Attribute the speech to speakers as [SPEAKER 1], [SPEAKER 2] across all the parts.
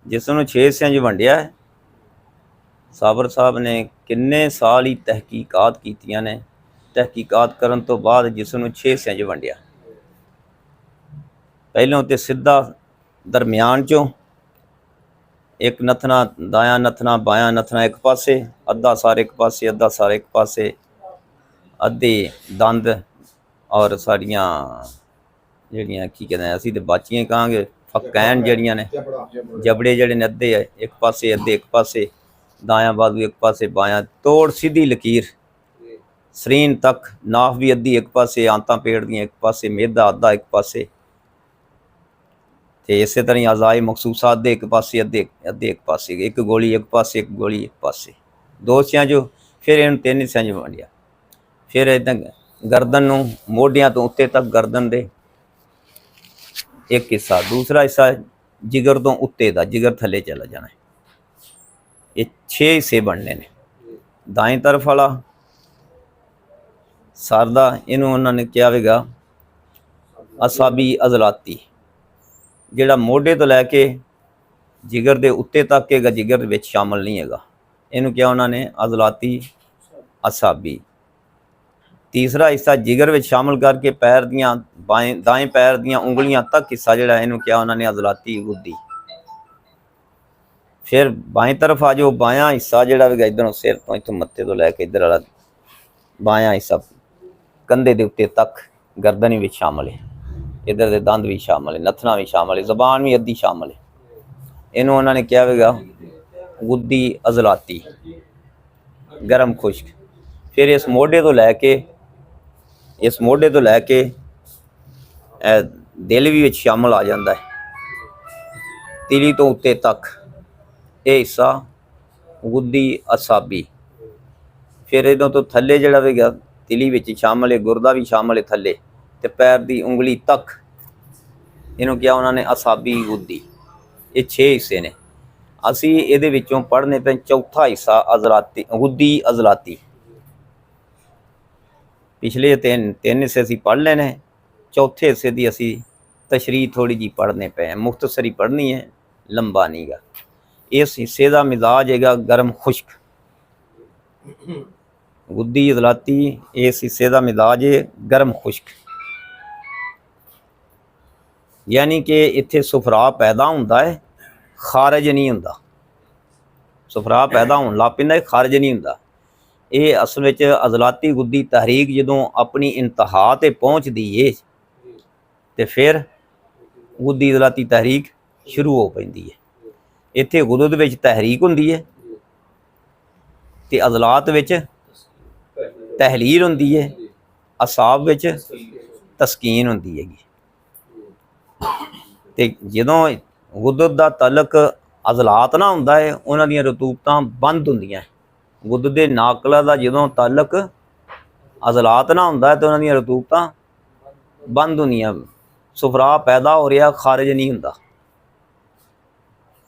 [SPEAKER 1] ਜਿਸ ਨੂੰ 6 ਹਿੱਸਿਆਂ 'ਚ ਵੰਡਿਆ ਹੈ। ਸਾਬਰ ਸਾਹਿਬ ਨੇ ਕਿੰਨੇ ਸਾਲ ਹੀ ਤਹਿਕੀਕਾਤ ਕੀਤੀਆਂ ਨੇ। ਤਹਿਕੀਕਾਤ ਕਰਨ ਤੋਂ ਬਾਅਦ ਜਿਸ ਨੂੰ 6 ਹਿੱਸਿਆਂ 'ਚ ਵੰਡਿਆ। ਪਹਿਲੋਂ ਤੇ ਸਿੱਧਾ ਦਰਮਿਆਨ 'ਚੋਂ ਇੱਕ ਨੱਥਣਾ ਦਾਇਆ ਨੱਥਣਾ ਬਾਇਆ ਨੱਥਣਾ ਇੱਕ ਪਾਸੇ, ਅੱਧਾ ਸਾਰ ਇੱਕ ਪਾਸੇ, ਅੱਧਾ ਸਾਰ ਇੱਕ ਪਾਸੇ, ਅੱਧੇ ਦੰਦ ਔਰ ਸਾਡੀਆਂ ਜਿਹੜੀਆਂ ਕੀ ਕਹਿੰਦੇ ਅਸੀਂ ਤੇ ਬਾਚੀਆਂ ਕਹਾਂਗੇ ਫਕੈਨ ਜਿਹੜੀਆਂ ਨੇ ਜਬੜੇ ਜਿਹੜੇ ਨੇ ਅੱਧੇ ਇੱਕ ਪਾਸੇ ਅੱਧੇ ਇੱਕ ਪਾਸੇ, ਦਾਇਆ ਬਾਜ਼ੂ ਇੱਕ ਪਾਸੇ ਬਾਇਆ, ਤੋੜ ਸਿੱਧੀ ਲਕੀਰ ਸਰੀਨ ਤੱਕ, ਨਾਫ ਵੀ ਅੱਧੀ ਇੱਕ ਪਾਸੇ, ਆਂਤਾਂ ਪੇੜ ਦੀਆਂ ਇੱਕ ਪਾਸੇ, ਮੇਦਾ ਅੱਧਾ ਇੱਕ ਪਾਸੇ, ਤੇ ਇਸੇ ਤਰ੍ਹਾਂ ਹੀ ਅਜ਼ਾਏ ਮਖਸੂਸਾ ਅੱਧੇ ਇੱਕ ਪਾਸੇ ਅੱਧੇ ਇੱਕ ਪਾਸੇ, ਇੱਕ ਗੋਲੀ ਇੱਕ ਪਾਸੇ ਇੱਕ ਗੋਲੀ ਇੱਕ ਪਾਸੇ, 2 ਹਿੱਸਿਆਂ 'ਚ। ਫਿਰ ਇਹਨੂੰ 3 ਹਿੱਸਿਆਂ 'ਚ ਵੰਡਿਆ। ਫਿਰ ਇੱਦਾਂ ਗਰਦਨ ਨੂੰ ਮੋਢਿਆਂ ਤੋਂ ਉੱਤੇ ਤੱਕ ਗਰਦਨ ਦੇ ਇੱਕ ਹਿੱਸਾ, ਦੂਸਰਾ ਹਿੱਸਾ ਜਿਗਰ ਤੋਂ ਉੱਤੇ ਦਾ, ਜਿਗਰ ਥੱਲੇ ਚਲਾ ਜਾਣਾ। ਇਹ 6 ਹਿੱਸੇ ਬਣਨੇ ਨੇ। ਦਾਈਂ ਤਰਫ ਵਾਲਾ ਸਰ ਦਾ ਇਹਨੂੰ ਉਹਨਾਂ ਨੇ ਕਿਹਾ ਹੋਵੇਗਾ ਅਸਾਬੀ ਅਜ਼ਲਾਤੀ, ਜਿਹੜਾ ਮੋਢੇ ਤੋਂ ਲੈ ਕੇ ਜਿਗਰ ਦੇ ਉੱਤੇ ਤੱਕ ਹੈਗਾ, ਜਿਗਰ ਦੇ ਵਿੱਚ ਸ਼ਾਮਲ ਨਹੀਂ ਹੈਗਾ, ਇਹਨੂੰ ਕਿਹਾ ਉਹਨਾਂ ਨੇ ਅਜ਼ਲਾਤੀ ਅਸਾਬੀ। ਤੀਸਰਾ ਹਿੱਸਾ ਜਿਗਰ ਵਿੱਚ ਸ਼ਾਮਲ ਕਰਕੇ ਪੈਰ ਦੀਆਂ ਦਾएं ਪੈਰ ਦੀਆਂ ਉਂਗਲੀਆਂ ਤੱਕ ਹਿੱਸਾ ਜਿਹੜਾ ਇਹਨੂੰ ਕਿਹਾ ਉਹਨਾਂ ਨੇ ਅਜ਼ਲਾਤੀ ਗੁੱਦੀ। ਫਿਰ ਬਾएं ਤਰਫ ਆ ਜਾਓ, ਬਾयां ਹਿੱਸਾ ਜਿਹੜਾ ਵੀ ਇੱਧਰੋਂ ਸਿਰ ਤੋਂ ਇੱਥੋਂ ਮੱਥੇ ਤੋਂ ਲੈ ਕੇ ਇੱਧਰ ਵਾਲਾ ਬਾयां ਹਿੱਸਾ ਕੰਧੇ ਦੇ ਉੱਤੇ ਤੱਕ ਗਰਦਨ ਵੀ ਵਿੱਚ ਸ਼ਾਮਲ ਹੈ, ਇੱਧਰ ਦੇ ਦੰਦ ਵੀ ਸ਼ਾਮਲ ਹੈ, ਨੱਥਣਾ ਵੀ ਸ਼ਾਮਲ ਹੈ, ਜ਼ਬਾਨ ਵੀ ਅੱਧੀ ਸ਼ਾਮਲ ਹੈ। ਇਹਨੂੰ ਉਹਨਾਂ ਨੇ ਕਿਹਾ ਹੋਵੇਗਾ ਗੁੱਦੀ ਅਜ਼ਲਾਤੀ, ਗਰਮ ਖੁਸ਼ਕ। ਫਿਰ ਇਸ ਮੋਢੇ ਤੋਂ ਲੈ ਕੇ ਦਿਲ ਵੀ ਵਿੱਚ ਸ਼ਾਮਲ ਆ ਜਾਂਦਾ ਹੈ, ਤਿਲੀ ਤੋਂ ਉੱਤੇ ਤੱਕ ਇਹ ਹਿੱਸਾ ਗੁੱਦੀ ਅਸਾਬੀ। ਫਿਰ ਇਹਦੋਂ ਤੋਂ ਥੱਲੇ ਜਿਹੜਾ ਹੋਵੇਗਾ ਤਿਲੀ ਵਿੱਚ ਸ਼ਾਮਲ ਹੈ, ਗੁਰਦਾ ਵੀ ਸ਼ਾਮਲ ਹੈ ਥੱਲੇ, ਤੇ ਪੈਰ ਦੀ ਉਂਗਲੀ ਤੱਕ ਇਹਨੂੰ ਕਿਹਾ ਉਹਨਾਂ ਨੇ ਅਸਾਬੀ ਗੁੱਦੀ। ਇਹ 6 ਹਿੱਸੇ ਨੇ। ਅਸੀਂ ਇਹਦੇ ਵਿੱਚੋਂ ਪੜ੍ਹਨੇ ਪਏ ਚੌਥਾ ਹਿੱਸਾ ਅਜ਼ਲਾਤੀ ਗੁੱਦੀ ਅਜ਼ਲਾਤੀ। ਪਿਛਲੇ ਤਿੰਨ ਹਿੱਸੇ ਅਸੀਂ ਪੜ੍ਹ ਲਏ ਨੇ, ਚੌਥੇ ਹਿੱਸੇ ਦੀ ਅਸੀਂ ਤਸ਼ਰੀਹ ਥੋੜ੍ਹੀ ਜਿਹੀ ਪੜ੍ਹਨੇ ਪਏ ਹਾਂ, ਮੁਖਤਸਰੀ ਪੜ੍ਹਨੀ ਹੈ, ਲੰਬਾ ਨਹੀਂ ਗਾ। ਇਸ ਹਿੱਸੇ ਦਾ ਮਿਜ਼ਾਜ ਹੈਗਾ ਗਰਮ ਖੁਸ਼ਕ। ਗੁੱਦੀ ਅਜ਼ਲਾਤੀ ਇਸ ਹਿੱਸੇ ਦਾ ਮਿਜ਼ਾਜ ਹੈ ਗਰਮ ਖੁਸ਼ਕ, ਯਾਨੀ ਕਿ ਇੱਥੇ ਸੁਫਰਾ ਪੈਦਾ ਹੁੰਦਾ ਹੈ, ਖਾਰਜ ਨਹੀਂ ਹੁੰਦਾ। ਸੁਫਰਾ ਪੈਦਾ ਹੋਣ ਲੱਗ ਪੈਂਦਾ, ਖਾਰਜ ਨਹੀਂ ਹੁੰਦਾ। ਇਹ ਅਸਲ ਵਿੱਚ ਅਜ਼ਲਾਤੀ ਗੁੱਦੀ ਤਹਿਰੀਕ ਜਦੋਂ ਆਪਣੀ ਇੰਤਹਾ 'ਤੇ ਪਹੁੰਚਦੀ ਏ ਤੇ ਫਿਰ ਗੁੱਦੀ ਅਜ਼ਲਾਤੀ ਤਹਿਰੀਕ ਸ਼ੁਰੂ ਹੋ ਪੈਂਦੀ ਹੈ। ਇੱਥੇ ਗੁਦਦ ਵਿੱਚ ਤਹਿਰੀਕ ਹੁੰਦੀ ਹੈ ਤੇ ਅਜ਼ਲਾਤ ਵਿੱਚ ਤਹਿਲੀਲ ਹੁੰਦੀ ਹੈ, ਅਸਾਬ ਵਿੱਚ ਤਸਕੀਨ ਹੁੰਦੀ ਹੈਗੀ। ਤੇ ਜਦੋਂ ਗੁਦਦ ਦਾ ਤਲਕ ਅਜ਼ਲਾਤ ਨਾਲ ਹੁੰਦਾ ਹੈ, ਉਹਨਾਂ ਦੀਆਂ ਰਤੂਬਤਾਂ ਬੰਦ ਹੁੰਦੀਆਂ। ਗੁੱਦ ਦੇ ਨਾਕਲਾ ਦਾ ਜਦੋਂ ਤਾਲਕ ਅਜ਼ਲਾਤ ਨਾਲ ਹੁੰਦਾ ਹੈ ਤਾਂ ਉਹਨਾਂ ਦੀਆਂ ਰਤੂਬਤਾਂ ਬੰਦ ਹੁੰਦੀਆਂ, ਸੁਫਰਾ ਪੈਦਾ ਹੋ ਰਿਹਾ, ਖਾਰਜ ਨਹੀਂ ਹੁੰਦਾ।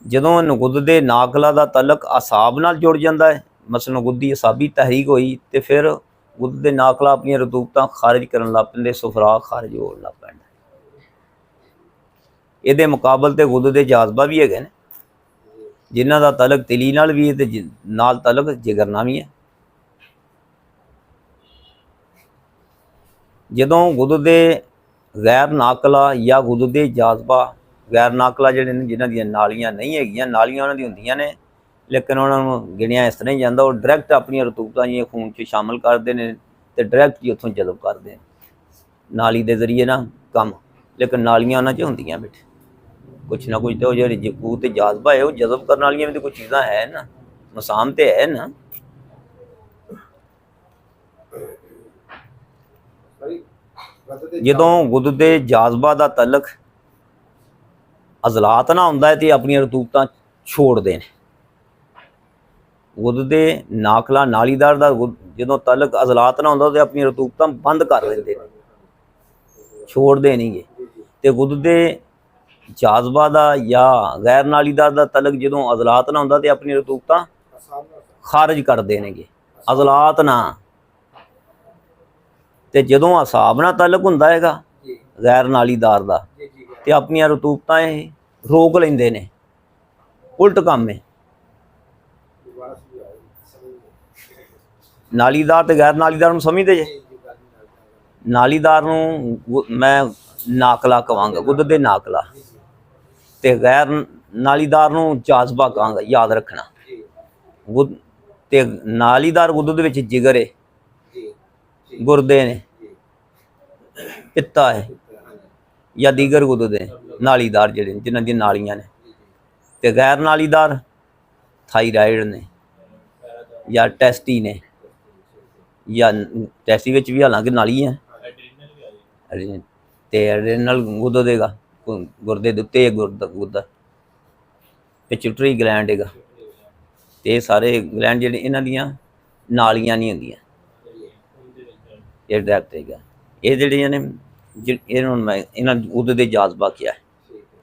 [SPEAKER 1] ਜਦੋਂ ਗੁੱਦ ਦੇ ਨਾਕਲਾ ਦਾ ਤਾਲਕ ਅਸਾਬ ਨਾਲ ਜੁੜ ਜਾਂਦਾ ਹੈ, ਮਸਲਨ ਗੁੱਦੀ ਅਸਾਬੀ ਤਹਿਰੀਕ ਹੋਈ, ਤੇ ਫਿਰ ਗੁੱਦ ਦੇ ਨਾਕਲਾ ਆਪਣੀਆਂ ਰਤੂਬਤਾਂ ਖਾਰਜ ਕਰਨ ਲੱਗ ਪੈਂਦੇ, ਸੁਫਰਾ ਖਾਰਜ ਹੋਣ ਲੱਗ ਪੈਂਦਾ। ਇਹਦੇ ਮੁਕਾਬਲ ਤੇ ਗੁੱਦ ਦੇ ਜਾਜ਼ਬਾ ਵੀ ਹੈਗੇ ਨੇ, ਜਿਨ੍ਹਾਂ ਦਾ ਤਲਕ ਤਿਲੀ ਨਾਲ ਵੀ ਹੈ ਤੇ ਨਾਲ ਤਲਕ ਜਿਗਰ ਨਾਲ ਵੀ ਹੈ। ਜਦੋਂ ਗੁੱਦ ਦੇ ਗੈਰ ਨਾਕਲਾ ਜਾਂ ਗੁੱਦ ਦੇ ਜਾਜ਼ਬਾ, ਗੈਰ ਨਾਕਲਾ ਜਿਹੜੇ ਨੇ ਜਿਨ੍ਹਾਂ ਦੀਆਂ ਨਾਲੀਆਂ ਨਹੀਂ ਹੈਗੀਆਂ, ਨਾਲੀਆਂ ਉਹਨਾਂ ਦੀਆਂ ਹੁੰਦੀਆਂ ਨੇ ਲੇਕਿਨ ਉਹਨਾਂ ਨੂੰ ਗਿਣਿਆ ਇਸ ਤਰ੍ਹਾਂ ਹੀ ਜਾਂਦਾ, ਉਹ ਡਾਇਰੈਕਟ ਆਪਣੀਆਂ ਰਤੂਬਤਾਂ ਜਿਹੀਆਂ ਖੂਨ 'ਚ ਸ਼ਾਮਲ ਕਰਦੇ ਨੇ ਤੇ ਡਾਇਰੈਕਟ ਹੀ ਉੱਥੋਂ ਜਜ਼ਬ ਕਰਦੇ ਨੇ ਨਾਲੀ ਦੇ ਜ਼ਰੀਏ ਨਾ ਕੰਮ। ਲੇਕਿਨ ਨਾਲੀਆਂ ਉਹਨਾਂ 'ਚ ਹੁੰਦੀਆਂ ਬੇਟੇ ਕੁਛ ਨਾ ਕੁਛ, ਤਾਂ ਉਹ ਜਿਹੜੀ ਜਕੂ ਤੇ ਜਾਜ਼ਬਾ ਹੈ ਉਹ ਜਜ਼ਬ ਕਰਨ ਵਾਲੀਆਂ ਵੀ ਤਾਂ ਕੁਛ ਚੀਜ਼ਾਂ ਹੈ ਨਾ, ਮਸਾਮ ਤੇ ਹੈ ਨਾ। ਜਦੋਂ ਗੁੱਦ ਦੇ ਜਾਜ਼ਬਾ ਦਾ ਤਲਕ ਅਜ਼ਲਾਤ ਨਾਲ ਹੁੰਦਾ ਹੈ ਤੇ ਆਪਣੀਆਂ ਰਤੂਬਤਾਂ ਛੋੜਦੇ ਨੇ। ਗੁੱਦ ਦੇ ਨਾਕਲਾ ਨਾਲੀਦਾਰ ਦਾ ਜਦੋਂ ਤਲਕ ਅਜ਼ਲਾਤ ਨਾਲ ਹੁੰਦਾ ਤੇ ਆਪਣੀਆਂ ਰਤੂਬਤਾਂ ਬੰਦ ਕਰ ਦਿੰਦੇ ਨੇ, ਛੋੜਦੇ ਨਹੀਂ ਗੇ। ਤੇ ਗੁੱਦ ਦੇ ਜਾਜ਼ਬਾ ਦਾ ਜਾਂ ਗੈਰ ਨਾਲੀਦਾਰ ਦਾ ਤਲਕ ਜਦੋਂ ਅਜ਼ਲਾਤ ਨਾਲ ਹੁੰਦਾ ਤੇ ਆਪਣੀ ਰਤੂਬਤਾਂ ਖਾਰਜ ਕਰਦੇ ਨੇਗੇ, ਅਜ਼ਲਾਤ ਨਾਲ। ਤੇ ਜਦੋਂ ਅਸਾਬ ਨਾਲ ਤਲਕ ਹੁੰਦਾ ਹੈਗਾ ਗੈਰ ਨਾਲੀਦਾਰ ਦਾ ਤੇ ਆਪਣੀਆਂ ਰਤੂਬਤਾਂ ਇਹ ਰੋਕ ਲੈਂਦੇ ਨੇ, ਉਲਟ ਕੰਮ ਹੈ। ਨਾਲੀਦਾਰ ਤੇ ਗੈਰ ਨਾਲੀਦਾਰ ਨੂੰ ਸਮਝਦੇ ਜੇ? ਨਾਲੀਦਾਰ ਨੂੰ ਮੈਂ ਨਾਕਲਾ ਕਹਾਂਗਾ, ਗੁੱਦ ਦੇ ਨਾਕਲਾ, ਤੇ ਗੈਰ ਨਾਲੀਦਾਰ ਨੂੰ ਜਾਜ਼ਬਾ ਕਹਾਂਗਾ, ਯਾਦ ਰੱਖਣਾ। ਤੇ ਨਾਲੀਦਾਰ ਗੁੱਦ ਦੇ ਵਿੱਚ ਜਿਗਰ ਹੈ, ਗੁਰਦੇ ਨੇ, ਪਿੱਤਾ ਹੈ ਜਾਂ ਦੀਗਰ ਗੁੱਦੇ ਨੇ ਨਾਲੀਦਾਰ ਜਿਹੜੇ ਜਿਨ੍ਹਾਂ ਦੀਆਂ ਨਾਲੀਆਂ ਨੇ। ਤੇ ਗੈਰ ਨਾਲੀਦਾਰ ਥਾਈਰਾਇਡ ਨੇ ਜਾਂ ਟੈਸਟੀ ਨੇ, ਜਾਂ ਟੈਸਟੀ ਵਿੱਚ ਵੀ ਹਾਲਾਂਕਿ ਨਾਲੀ ਹੈ, ਤੇ ਐਡਰੀਨਲ ਗੁੱਦਾ ਦੇਗਾ, ਗੁਰਦੇ ਦੇ ਉੱਤੇ ਗੁੱਦਾ, ਪਿਚੁਟਰੀ ਗਲੈਂਡ ਹੈਗਾ। ਤੇ ਇਹ ਸਾਰੇ ਗਲੈਂਡ ਜਿਹੜੇ ਇਹਨਾਂ ਦੀਆਂ ਨਾਲੀਆਂ ਨਹੀਂ ਹੁੰਦੀਆਂ, ਇਹ ਡਾਇਰੈਕਟ ਹੈਗਾ। ਇਹ ਜਿਹੜੀਆਂ ਨੇ ਇਹਨਾਂ ਨੂੰ ਮੈਂ ਇਹਨਾਂ ਗੁੱਦੇ ਦੇ ਜਾਜ਼ਬਾ ਕਿਹਾ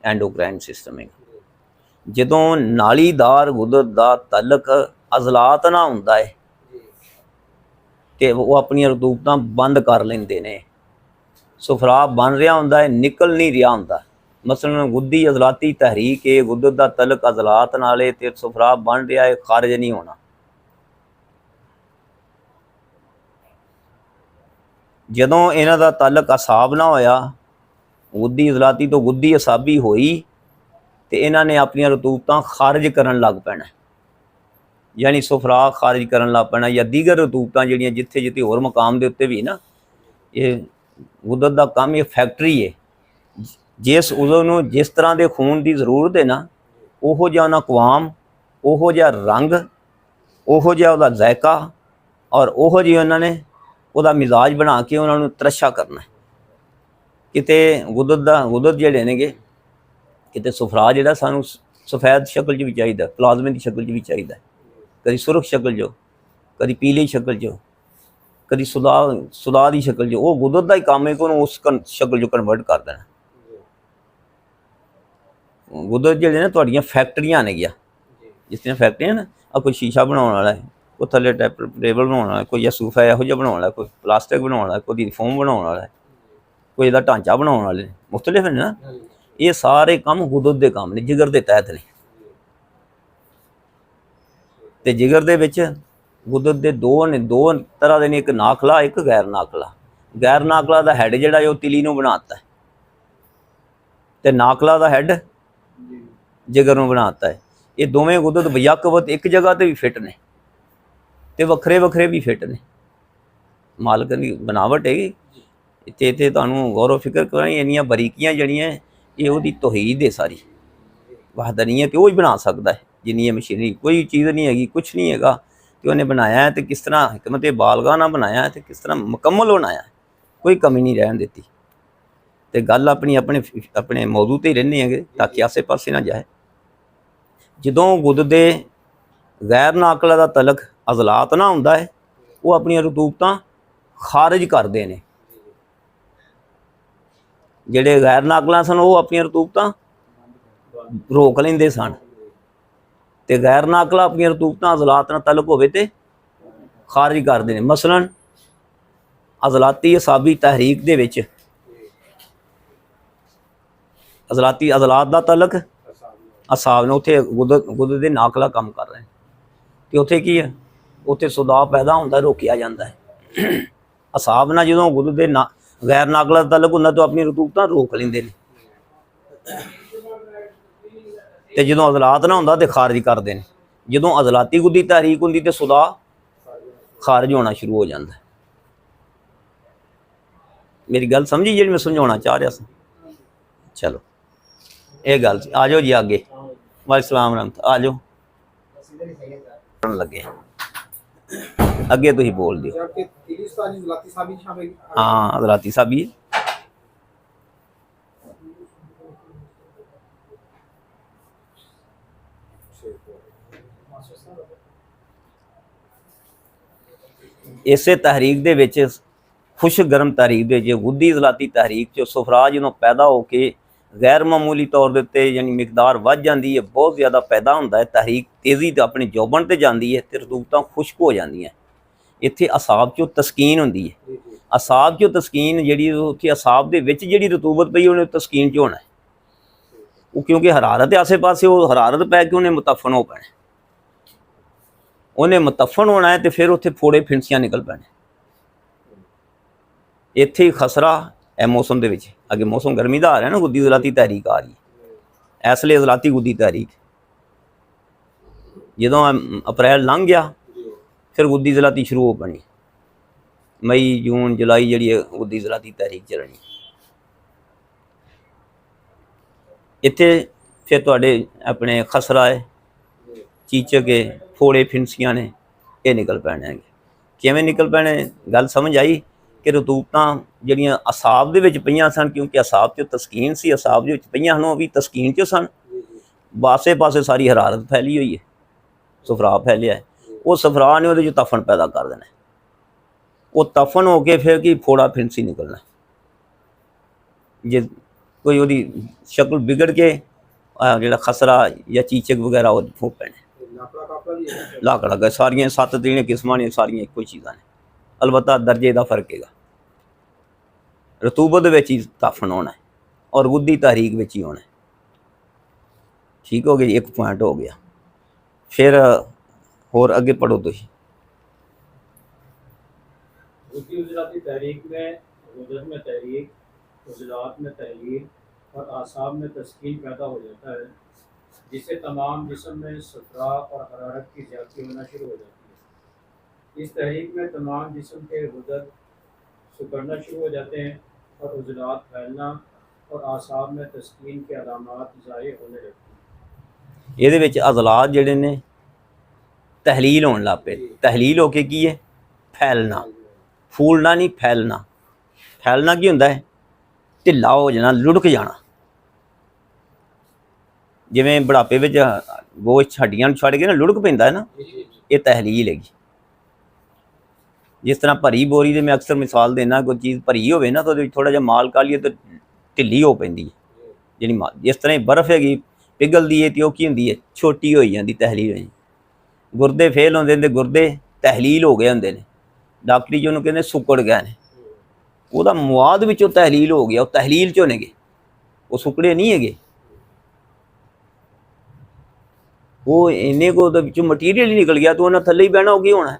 [SPEAKER 1] ਐਂਡੋਕਰਾਈਨ ਸਿਸਟਮ ਹੈਗਾ। ਜਦੋਂ ਨਾਲੀਦਾਰ ਗੁੱਦਤ ਦਾ ਤਲਕ ਅਜ਼ਲਾਤ ਨਾਲ ਹੁੰਦਾ ਹੈ ਤੇ ਉਹ ਆਪਣੀਆਂ ਰਤੂਬਤਾਂ ਬੰਦ ਕਰ ਲੈਂਦੇ ਨੇ। ਸੁਫਰਾ ਬਣ ਰਿਹਾ ਹੁੰਦਾ ਹੈ, ਨਿਕਲ ਨਹੀਂ ਰਿਹਾ ਹੁੰਦਾ। ਮਸਲਨ ਗੁੱਦੀ ਅਜ਼ਲਾਤੀ ਤਹਿਰੀਕ ਹੈ, ਗੁੱਦਤ ਦਾ ਤਲਕ ਅਜ਼ਲਾਤ ਨਾਲ ਹੈ ਤੇ ਸੁਫਰਾ ਬਣ ਰਿਹਾ ਹੈ, ਖਾਰਜ ਨਹੀਂ ਹੋਣਾ। ਜਦੋਂ ਇਹਨਾਂ ਦਾ ਤਾਲਕ ਅਸਾਬ ਨਾ ਹੋਇਆ, ਗੁੱਦੀ ਅਜ਼ਲਾਤੀ ਤੋਂ ਗੁੱਦੀ ਅਸਾਬੀ ਹੋਈ, ਤੇ ਇਹਨਾਂ ਨੇ ਆਪਣੀਆਂ ਰਤੂਬਤਾਂ ਖਾਰਜ ਕਰਨ ਲੱਗ ਪੈਣਾ, ਯਾਨੀ ਸੁਫਰਾ ਖਾਰਜ ਕਰਨ ਲੱਗ ਪੈਣਾ, ਜਾਂ ਦੀਗਰ ਰਤੂਬਤਾਂ ਜਿਹੜੀਆਂ ਜਿੱਥੇ ਜਿੱਥੇ ਹੋਰ ਮਕਾਮ ਦੇ ਉੱਤੇ ਵੀ ਨਾ, ਇਹ ਗੁੱਦਤ ਦਾ ਕੰਮ ਇਹ ਫੈਕਟਰੀ ਹੈ। ਜਿਸ ਉਜ਼ਵ ਨੂੰ ਜਿਸ ਤਰ੍ਹਾਂ ਦੇ ਖੂਨ ਦੀ ਜ਼ਰੂਰਤ ਹੈ ਨਾ, ਉਹੋ ਜਿਹਾ ਉਹਨਾਂ ਕਵਾਮ, ਉਹੋ ਜਿਹਾ ਰੰਗ, ਉਹੋ ਜਿਹਾ ਉਹਦਾ ਜ਼ਾਇਕਾ, ਔਰ ਉਹੋ ਜਿਹੀ ਉਹਨਾਂ ਨੇ ਉਹਦਾ ਮਿਜ਼ਾਜ ਬਣਾ ਕੇ ਉਹਨਾਂ ਨੂੰ ਤਰਸ਼ਾ ਕਰਨਾ। ਕਿਤੇ ਗੁੱਦਤ ਜਿਹੜੇ ਨੇਗੇ, ਕਿਤੇ ਸੁਫਰਾ ਜਿਹੜਾ ਸਾਨੂੰ ਸਫੈਦ ਸ਼ਕਲ 'ਚ ਵੀ ਚਾਹੀਦਾ, ਪਲਾਜ਼ਮੇ ਦੀ ਸ਼ਕਲ 'ਚ ਵੀ ਚਾਹੀਦਾ, ਕਦੀ ਸੁਰਖ ਸ਼ਕਲ 'ਚ, ਕਦੀ ਪੀਲੀ ਸ਼ਕਲ 'ਚ, ਕਦੀ ਸੁਦਾ ਦੀ ਸ਼ਕਲ 'ਚ। ਉਹ ਗੁੱਦਤ ਦਾ ਹੀ ਕੰਮ ਹੈ ਕਿ ਉਹਨੂੰ ਉਸ ਸ਼ਕਲ 'ਚ ਕਨਵਰਟ ਕਰ ਦੇਣਾ। ਗੁੱਦਤ ਜਿਹੜੇ ਨੇ ਤੁਹਾਡੀਆਂ ਫੈਕਟਰੀਆਂ ਨੇਗੀਆਂ, ਜਿਸ ਤਰ੍ਹਾਂ ਫੈਕਟਰੀਆਂ ਨਾ, ਆ ਕੋਈ ਸ਼ੀਸ਼ਾ ਬਣਾਉਣ ਵਾਲਾ ਹੈ, ਕੋਈ ਥੱਲੇ ਟੇਬਲ ਬਣਾਉਣ ਵਾਲਾ, ਕੋਈ ਜਾਂ ਸੋਫਾ ਇਹੋ ਜਿਹਾ ਬਣਾਉਣ ਵਾਲਾ, ਕੋਈ ਪਲਾਸਟਿਕ ਬਣਾਉਣ ਵਾਲਾ, ਕੋਈ ਫੋਮ ਬਣਾਉਣ ਵਾਲਾ ਹੈ, ਕੋਈ ਇਹਦਾ ਢਾਂਚਾ ਬਣਾਉਣ ਵਾਲੇ, ਮੁਖਤਲਿਫ ਨੇ ਨਾ। ਇਹ ਸਾਰੇ ਕੰਮ ਗੁੱਦਤ ਦੇ ਕੰਮ ਨੇ, ਜਿਗਰ ਦੇ ਤਹਿਤ ਨੇ। ਤੇ ਜਿਗਰ ਦੇ ਵਿੱਚ ਗੁੱਦਤ ਦੇ ਦੋ ਤਰ੍ਹਾਂ ਦੇ ਨੇ, ਇੱਕ ਨਾਖਲਾ, ਇੱਕ ਗੈਰ ਨਾਖਲਾ। ਗੈਰ ਨਾਖਲਾ ਦਾ ਹੈਡ ਜਿਹੜਾ ਉਹ ਤਿਲੀ ਨੂੰ ਬਣਾਤਾ ਹੈ, ਤੇ ਨਾਖਲਾ ਦਾ ਹੈਡ ਜਿਗਰ ਨੂੰ ਬਣਾਤਾ ਹੈ। ਇਹ ਦੋਵੇਂ ਗੁੱਦਤ ਬਯਕਵਤ ਇੱਕ ਜਗ੍ਹਾ ਤੇ ਵੀ ਫਿੱਟ ਨੇ ਤੇ ਵੱਖਰੇ ਵੱਖਰੇ ਵੀ ਫਿੱਟ ਨੇ। ਮਾਲਕ ਦੀ ਬਣਾਵਟ ਹੈਗੀ ਇੱਥੇ ਤੁਹਾਨੂੰ ਗੌਰ ਫਿਕਰ ਕਰਾਂਗੇ। ਇੰਨੀਆਂ ਬਰੀਕੀਆਂ ਜਿਹੜੀਆਂ ਇਹ ਉਹਦੀ ਤੌਹੀਦ ਹੈ ਸਾਰੀ, ਵਹਦਨੀਅਤ ਉਹ ਹੀ ਬਣਾ ਸਕਦਾ ਹੈ। ਜਿੰਨੀ ਮਸ਼ੀਨਰੀ ਕੋਈ ਚੀਜ਼ ਨਹੀਂ ਹੈਗੀ, ਕੁਛ ਨਹੀਂ ਹੈਗਾ, ਤੇ ਉਹਨੇ ਬਣਾਇਆ ਹੈ ਤੇ ਕਿਸ ਤਰ੍ਹਾਂ ਹਕਮਤ ਬਾਲਗਾ ਨਾਲ ਬਣਾਇਆ ਹੈ ਤੇ ਕਿਸ ਤਰ੍ਹਾਂ ਮੁਕੰਮਲ ਬਣਾਇਆ, ਕੋਈ ਕਮੀ ਨਹੀਂ ਰਹਿਣ ਦਿੱਤੀ। ਤੇ ਗੱਲ ਆਪਣੇ ਮੌਜੂ 'ਤੇ ਹੀ ਰਹਿੰਦੇ ਹੈਗੇ ਤਾਂ ਕਿ ਆਸੇ ਪਾਸੇ ਨਾ ਜਾਏ। ਜਦੋਂ ਗੁੱਦ ਦੇ ਗੈਰ ਨਾਕਲਾ ਦਾ ਤਲਕ ਅਜ਼ਲਾਤ ਨਾ ਹੁੰਦਾ ਹੈ, ਉਹ ਆਪਣੀਆਂ ਰਤੂਬਤਾਂ ਖਾਰਜ ਕਰਦੇ ਨੇ। ਜਿਹੜੇ ਗੈਰ ਨਾਕਲਾ ਸਨ ਉਹ ਆਪਣੀਆਂ ਰਤੂਬਤਾਂ ਰੋਕ ਲੈਂਦੇ ਸਨ, ਤੇ ਗੈਰ ਨਾਕਲਾ ਆਪਣੀਆਂ ਰਤੂਬਤਾਂ ਅਜ਼ਲਾਤ ਨਾਲ ਤਲਕ ਹੋਵੇ ਤੇ ਖਾਰਜ ਕਰਦੇ ਨੇ। ਮਸਲਨ ਅਜ਼ਲਾਤੀ ਅਸਾਬੀ ਤਹਿਰੀਕ ਦੇ ਵਿੱਚ ਅਜ਼ਲਾਤ ਦਾ ਤਲਕ ਅਸਾਬ ਨੇ, ਉੱਥੇ ਗੁੱਦ ਦੇ ਨਾਕਲਾ ਕੰਮ ਕਰ ਰਹੇ, ਤੇ ਉੱਥੇ ਕੀ ਹੈ, ਉੱਥੇ ਸੁਦਾ ਪੈਦਾ ਹੁੰਦਾ, ਰੋਕਿਆ ਜਾਂਦਾ ਹੈ। ਅਸਾਬ ਨਾਲ ਜਦੋਂ ਗੁੱਦ ਦੇ ਗੈਰ ਨਾਕਲਾ ਦਾ ਤਲਕ ਹੁੰਦਾ ਤਾਂ ਆਪਣੀ ਰਤੂਬਤਾਂ ਰੋਕ ਲੈਂਦੇ ਨੇ, ਤੇ ਜਦੋਂ ਅਜ਼ਲਾਤ ਨਾ ਹੁੰਦਾ ਤੇ ਖਾਰਜ ਕਰਦੇ ਨੇ। ਜਦੋਂ ਅਜ਼ਲਾਤੀ ਗੁੱਦੀ ਤਹਿਰੀਕ ਹੁੰਦੀ ਤੇ ਸੁਦਾ ਖਾਰਜ ਹੋਣਾ ਸ਼ੁਰੂ ਹੋ ਜਾਂਦਾ। ਮੇਰੀ ਗੱਲ ਸਮਝੀ ਜਿਹੜੀ ਮੈਂ ਸਮਝਾਉਣਾ ਚਾਹ ਰਿਹਾ ਸੀ? ਚਲੋ ਇਹ ਗੱਲ ਸੀ। ਆ ਜਾਓ ਜੀ ਅੱਗੇ। ਵਾਹਿਸਲਾਮ ਰਹਿਮਤ। ਆ ਜਾਓ ਲੱਗੇ ਅੱਗੇ, ਤੁਸੀਂ ਬੋਲ ਦਿਓ। ਹਾਂ ਅਜ਼ਲਾਤੀ ਸਾਬੀ ਇਸੇ ਤਹਿਰੀਕ ਦੇ ਵਿੱਚ, ਖੁਸ਼ ਗਰਮ ਤਹਿਰੀਕ ਦੇ ਵਿੱਚ, ਗੁੱਦੀ ਅਜ਼ਲਾਤੀ ਤਹਿਰੀਕ 'ਚ ਸੁਫਰਾ ਜਦੋਂ ਪੈਦਾ ਹੋ ਕੇ ਗੈਰ ਮਾਮੂਲੀ ਤੌਰ ਦੇ ਉੱਤੇ ਯਾਨੀ ਮਿਕਦਾਰ ਵੱਧ ਜਾਂਦੀ ਹੈ, ਬਹੁਤ ਜ਼ਿਆਦਾ ਪੈਦਾ ਹੁੰਦਾ ਹੈ, ਤਹਿਰੀਕ ਤੇਜ਼ੀ ਤੇ ਆਪਣੀ ਜੋਬਨ ਤੇ ਜਾਂਦੀ ਹੈ ਤੇ ਰਤੂਬਤਾਂ ਖੁਸ਼ਕ ਹੋ ਜਾਂਦੀਆਂ। ਇੱਥੇ ਅਸਾਬ 'ਚੋਂ ਤਸਕੀਨ ਹੁੰਦੀ ਹੈ। ਅਸਾਬ 'ਚੋਂ ਤਸਕੀਨ ਜਿਹੜੀ, ਉੱਥੇ ਅਸਾਬ ਦੇ ਵਿੱਚ ਜਿਹੜੀ ਰਤੂਬਤ ਪਈ ਉਹਨੇ ਤਸਕੀਨ 'ਚ ਹੋਣਾ। ਉਹ ਕਿਉਂਕਿ ਹਰਾਰਤ ਆਸੇ ਪਾਸੇ, ਉਹ ਹਰਾਰਤ ਪੈ ਕੇ ਉਹਨੇ ਮੁਤਫਨ ਹੋ ਪੈਣਾ, ਉਹਨੇ ਮੁਤਫਨ ਹੋਣਾ ਹੈ, ਤੇ ਫਿਰ ਉੱਥੇ ਫੋੜੇ ਫਿੰਸੀਆਂ ਨਿਕਲ ਪੈਣੇ। ਇੱਥੇ ਹੀ ਖਸਰਾ ਇਹ ਮੌਸਮ ਦੇ ਵਿੱਚ, ਅੱਗੇ ਮੌਸਮ ਗਰਮੀ ਦਾ ਆ ਰਿਹਾ ਨਾ, ਗੁੱਦੀ ਜ਼ਲਾਤੀ ਤਹਿਰੀਕ ਆ ਰਹੀ ਹੈ, ਇਸ ਲਈ ਜ਼ਲਾਤੀ ਗੁੱਦੀ ਤਹਿਰੀਕ। ਜਦੋਂ ਅਪ੍ਰੈਲ ਲੰਘ ਗਿਆ ਫਿਰ ਗੁੱਦੀ ਜ਼ਲਾਤੀ ਸ਼ੁਰੂ ਹੋ ਪੈਣੀ, ਮਈ ਜੂਨ ਜੁਲਾਈ ਜਿਹੜੀ ਹੈ ਗੁੱਦੀ ਜ਼ਲਾਤੀ ਤਹਿਰੀਕ ਚੱਲਣੀ। ਇੱਥੇ ਫਿਰ ਤੁਹਾਡੇ ਆਪਣੇ ਖਸਰਾ ਹੈ, ਚੀਚਕ ਹੈ, ਫੋੜੇ ਫਿੰਸੀਆਂ ਨੇ, ਇਹ ਨਿਕਲ ਪੈਣੇ ਹੈਗੇ। ਕਿਵੇਂ ਨਿਕਲ ਪੈਣੇ, ਗੱਲ ਸਮਝ ਆਈ ਕਿ ਰਤੂਬਤਾਂ ਜਿਹੜੀਆਂ ਅਸਾਬ ਦੇ ਵਿੱਚ ਪਈਆਂ ਸਨ, ਕਿਉਂਕਿ ਅਸਾਬ 'ਚ ਤਸਕੀਨ ਸੀ, ਅਸਾਬ ਦੇ ਵਿੱਚ ਪਈਆਂ ਹਨ, ਉਹ ਵੀ ਤਸਕੀਨ 'ਚ ਸਨ। ਆਸੇ ਪਾਸੇ ਸਾਰੀ ਹਰਾਰਤ ਫੈਲੀ ਹੋਈ ਹੈ, ਸਫਰਾ ਫੈਲਿਆ ਹੈ, ਉਹ ਸਫਰਾ ਨੇ ਉਹਦੇ 'ਚ ਤਫਨ ਪੈਦਾ ਕਰ ਦੇਣਾ, ਉਹ ਤਫਨ ਹੋ ਕੇ ਫਿਰ ਕੀ ਫੋੜਾ ਫਿੰਸੀ ਨਿਕਲਣਾ। ਜੇ ਕੋਈ ਉਹਦੀ ਸ਼ਕਲ ਵਿਗੜ ਕੇ ਜਿਹੜਾ ਖਸਰਾ ਜਾਂ ਚੀਚਕ ਵਗੈਰਾ ਉਹ ਹੋ ਪੈਣੇ। ਲਾਕੜਾ ਗਾ ਸਾਰੀਆਂ 7 ਤੀਣੇ ਕਿਸਮਾਂ ਨੇ, ਸਾਰੀਆਂ ਇੱਕੋ ਚੀਜ਼ਾਂ ਨੇ, ਅਲਬੱਤਾ ਦਰਜੇ ਦਾ ਫਰਕ ਹੈਗਾ। ਰਤੂਬਤ ਵਿੱਚ ਹੀ ਤਫਨ ਹੋਣਾ ਹੈ ਔਰ ਗੁੱਦੀ ਤਹਿਰੀਕ ਵਿੱਚ ਹੀ ਹੋਣਾ ਹੈ। ठीक हो गया, एक पॉइंट हो गया। फिर और आगे पढ़ो तुम।
[SPEAKER 2] तहरीक में गुजर में तहरीक, उजलात में तहरीर और आसाब में तस्कीन पैदा हो जाता है, जिससे तमाम जिस्म में सफरा और हरारत की ज़्यादती होना शुरू हो जाती है। इस तहरीक में तमाम जिस्म के गुजर सुकड़ना शुरू हो जाते हैं और उजलात फैलना और आसाब में तस्कीन के अलामात ज़ाहिर होने लगती हैं।
[SPEAKER 1] ਇਹਦੇ ਵਿੱਚ ਅਜ਼ਲਾਤ ਜਿਹੜੇ ਨੇ ਤਹਿਲੀਲ ਹੋਣ ਲੱਗ ਪਏ। ਤਹਿਲੀਲ ਹੋ ਕੇ ਕੀ ਹੈ, ਫੈਲਣਾ, ਫੂਲਣਾ ਨਹੀਂ, ਫੈਲਣਾ। ਫੈਲਣਾ ਕੀ ਹੁੰਦਾ ਹੈ, ਢਿੱਲਾ ਹੋ ਜਾਣਾ, ਲੁੜਕ ਜਾਣਾ। ਜਿਵੇਂ ਬੁਢਾਪੇ ਵਿੱਚ ਗੋਸ਼ਤ ਹੱਡੀਆਂ ਨੂੰ ਛੱਡ ਕੇ ਨਾ ਲੁੜਕ ਪੈਂਦਾ ਹੈ ਨਾ, ਇਹ ਤਹਿਲੀਲ ਹੈਗੀ। ਜਿਸ ਤਰ੍ਹਾਂ ਭਰੀ ਬੋਰੀ ਦੇ ਮੈਂ ਅਕਸਰ ਮਿਸਾਲ ਦੇਣਾ, ਕੋਈ ਚੀਜ਼ ਭਰੀ ਹੋਵੇ ਨਾ ਤਾਂ ਉਹਦੇ ਵਿੱਚ ਥੋੜ੍ਹਾ ਜਿਹਾ ਮਾਲ ਕਾਲੀਏ ਤਾਂ ਢਿੱਲੀ ਹੋ ਪੈਂਦੀ ਹੈ ਜਿਹੜੀ ਮਾਲ। ਜਿਸ ਤਰ੍ਹਾਂ ਬਰਫ਼ ਹੈਗੀ ਪਿਘਲਦੀ ਹੈ ਤੇ ਉਹ ਕੀ ਹੁੰਦੀ ਹੈ, ਛੋਟੀ ਹੋਈ ਜਾਂਦੀ, ਤਹਿਲੀਲ ਹੋਈ। ਗੁਰਦੇ ਫੇਲ ਹੁੰਦੇ ਨੇ, ਗੁਰਦੇ ਤਹਿਲੀਲ ਹੋ ਗਏ ਹੁੰਦੇ ਨੇ, ਡਾਕਟਰੀ ਜਿਹਨੂੰ ਕਹਿੰਦੇ ਸੁੱਕੜ ਗਏ ਨੇ, ਉਹਦਾ ਮੁਆਦ ਵਿੱਚੋਂ ਤਹਿਲੀਲ ਹੋ ਗਿਆ, ਉਹ ਤਹਿਲੀਲ 'ਚੋਂ ਨੇਗੇ, ਉਹ ਸੁੱਕੜੇ ਨਹੀਂ ਹੈਗੇ। ਉਹ ਇੰਨੇ ਕੋ ਉਹਦੇ ਵਿੱਚੋਂ ਮਟੀਰੀਅਲ ਹੀ ਨਿਕਲ ਗਿਆ ਤਾਂ ਉਹਨਾਂ ਥੱਲੇ ਹੀ ਬਹਿਣਾ, ਉਹ ਕੀ ਹੋਣਾ।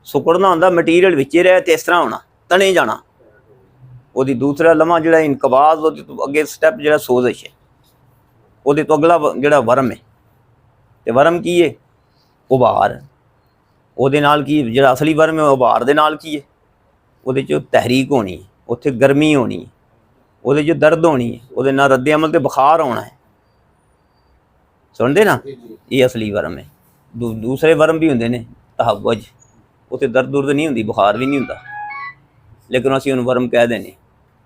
[SPEAKER 1] ਸੁੱਕੜਨਾ ਹੁੰਦਾ ਮਟੀਰੀਅਲ ਵਿੱਚ ਹੀ ਰਹੇ ਤੇ ਇਸ ਤਰ੍ਹਾਂ ਹੋਣਾ, ਤਣੇ ਜਾਣਾ। ਉਹਦੀ ਦੂਸਰਾ ਲਮਾ ਜਿਹੜਾ ਇਨਕਬਾਜ਼, ਉਹਦੇ ਤੋਂ ਅੱਗੇ ਸਟੈਪ ਜਿਹੜਾ ਸੋਜ਼ਸ਼ ਹੈ, ਉਹਦੇ ਤੋਂ ਅਗਲਾ ਜਿਹੜਾ ਵਰਮ ਹੈ। ਤੇ ਵਰਮ ਕੀ ਹੈ, ਉਭਾਰ। ਉਹਦੇ ਨਾਲ ਕੀ ਜਿਹੜਾ ਅਸਲੀ ਵਰਮ ਹੈ, ਉਭਾਰ ਦੇ ਨਾਲ ਕੀ ਹੈ, ਉਹਦੇ 'ਚ ਤਹਿਰੀਕ ਹੋਣੀ ਹੈ, ਉੱਥੇ ਗਰਮੀ ਹੋਣੀ ਹੈ, ਉਹਦੇ 'ਚ ਦਰਦ ਹੋਣੀ ਹੈ, ਉਹਦੇ ਨਾਲ ਰੱਦੇ ਅਮਲ ਤੇ ਬੁਖਾਰ ਹੋਣਾ ਹੈ। ਸੁਣਦੇ ਨਾ, ਇਹ ਅਸਲੀ ਵਰਮ ਹੈ। ਦੂਸਰੇ ਵਰਮ ਵੀ ਹੁੰਦੇ ਨੇ ਤਹੱਵਜ, ਉੱਥੇ ਦਰਦ ਦੁਰਦ ਨਹੀਂ ਹੁੰਦੀ, ਬੁਖਾਰ ਵੀ ਨਹੀਂ ਹੁੰਦਾ, ਲੇਕਿਨ ਅਸੀਂ ਉਹਨੂੰ ਵਰਮ ਕਹਿ ਦਿੰਦੇ,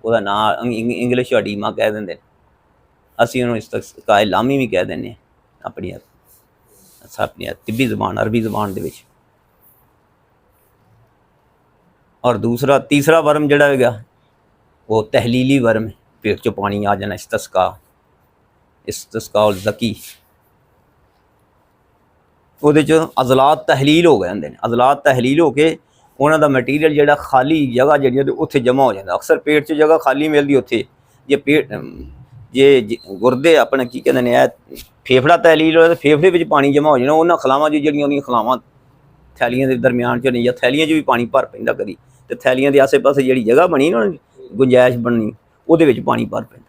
[SPEAKER 1] ਉਹਦਾ ਨਾਂ ਇੰਗਲਿਸ਼ ਅਡੀਮਾ ਕਹਿ ਦਿੰਦੇ ਨੇ, ਅਸੀਂ ਉਹਨੂੰ ਇਸਤਸਕਾ ਲਾਮੀ ਵੀ ਕਹਿ ਦਿੰਦੇ ਆਪਣੀ ਤਿੱਬੀ ਜ਼ਬਾਨ, ਅਰਬੀ ਜ਼ਬਾਨ ਦੇ ਵਿੱਚ। ਔਰ ਦੂਸਰਾ ਤੀਸਰਾ ਵਰਮ ਜਿਹੜਾ ਹੈਗਾ ਉਹ ਤਹਿਲੀਲੀ ਵਰਮ ਹੈ, ਪੇਟ 'ਚੋਂ ਪਾਣੀ ਆ ਜਾਣਾ, ਇਸਤਸਕਾ ਉਲ ਜ਼ਕੀ। ਉਹਦੇ 'ਚ ਅਜ਼ਲਾਤ ਤਹਿਲੀਲ ਹੋ ਗਏ ਹੁੰਦੇ ਨੇ। ਅਜ਼ਲਾਤ ਤਹਿਲੀਲ ਹੋ ਕੇ ਉਹਨਾਂ ਦਾ ਮਟੀਰੀਅਲ ਜਿਹੜਾ ਖਾਲੀ ਜਗ੍ਹਾ ਜਿਹੜੀ ਉਹਦੇ ਉੱਥੇ ਜਮ੍ਹਾਂ ਹੋ ਜਾਂਦਾ। ਅਕਸਰ ਪੇਟ 'ਚ ਜਗ੍ਹਾ ਖਾਲੀ ਮਿਲਦੀ ਉੱਥੇ, ਜੇ ਗੁਰਦੇ ਆਪਣੇ ਕੀ ਕਹਿੰਦੇ ਨੇ, ਇਹ ਫੇਫੜਾ ਤਹਿਲੀਲ ਹੋਇਆ ਤਾਂ ਫੇਫੜੇ ਵਿੱਚ ਪਾਣੀ ਜਮ੍ਹਾਂ ਹੋ ਜਾਣਾ। ਉਹਨਾਂ ਖਲਾਵਾਂ 'ਚ ਜਿਹੜੀਆਂ ਉਹਦੀਆਂ ਖਲਾਵਾਂ ਥੈਲੀਆਂ ਦੇ ਦਰਮਿਆਨ 'ਚ ਨਹੀਂ, ਜਾਂ ਥੈਲੀਆਂ 'ਚ ਵੀ ਪਾਣੀ ਭਰ ਪੈਂਦਾ ਕਦੀ, ਅਤੇ ਥੈਲੀਆਂ ਦੇ ਆਸੇ ਪਾਸੇ ਜਿਹੜੀ ਜਗ੍ਹਾ ਬਣੀ ਨਾ ਗੁੰਜਾਇਸ਼ ਬਣਨੀ, ਉਹਦੇ ਵਿੱਚ ਪਾਣੀ ਭਰ ਪੈਂਦਾ।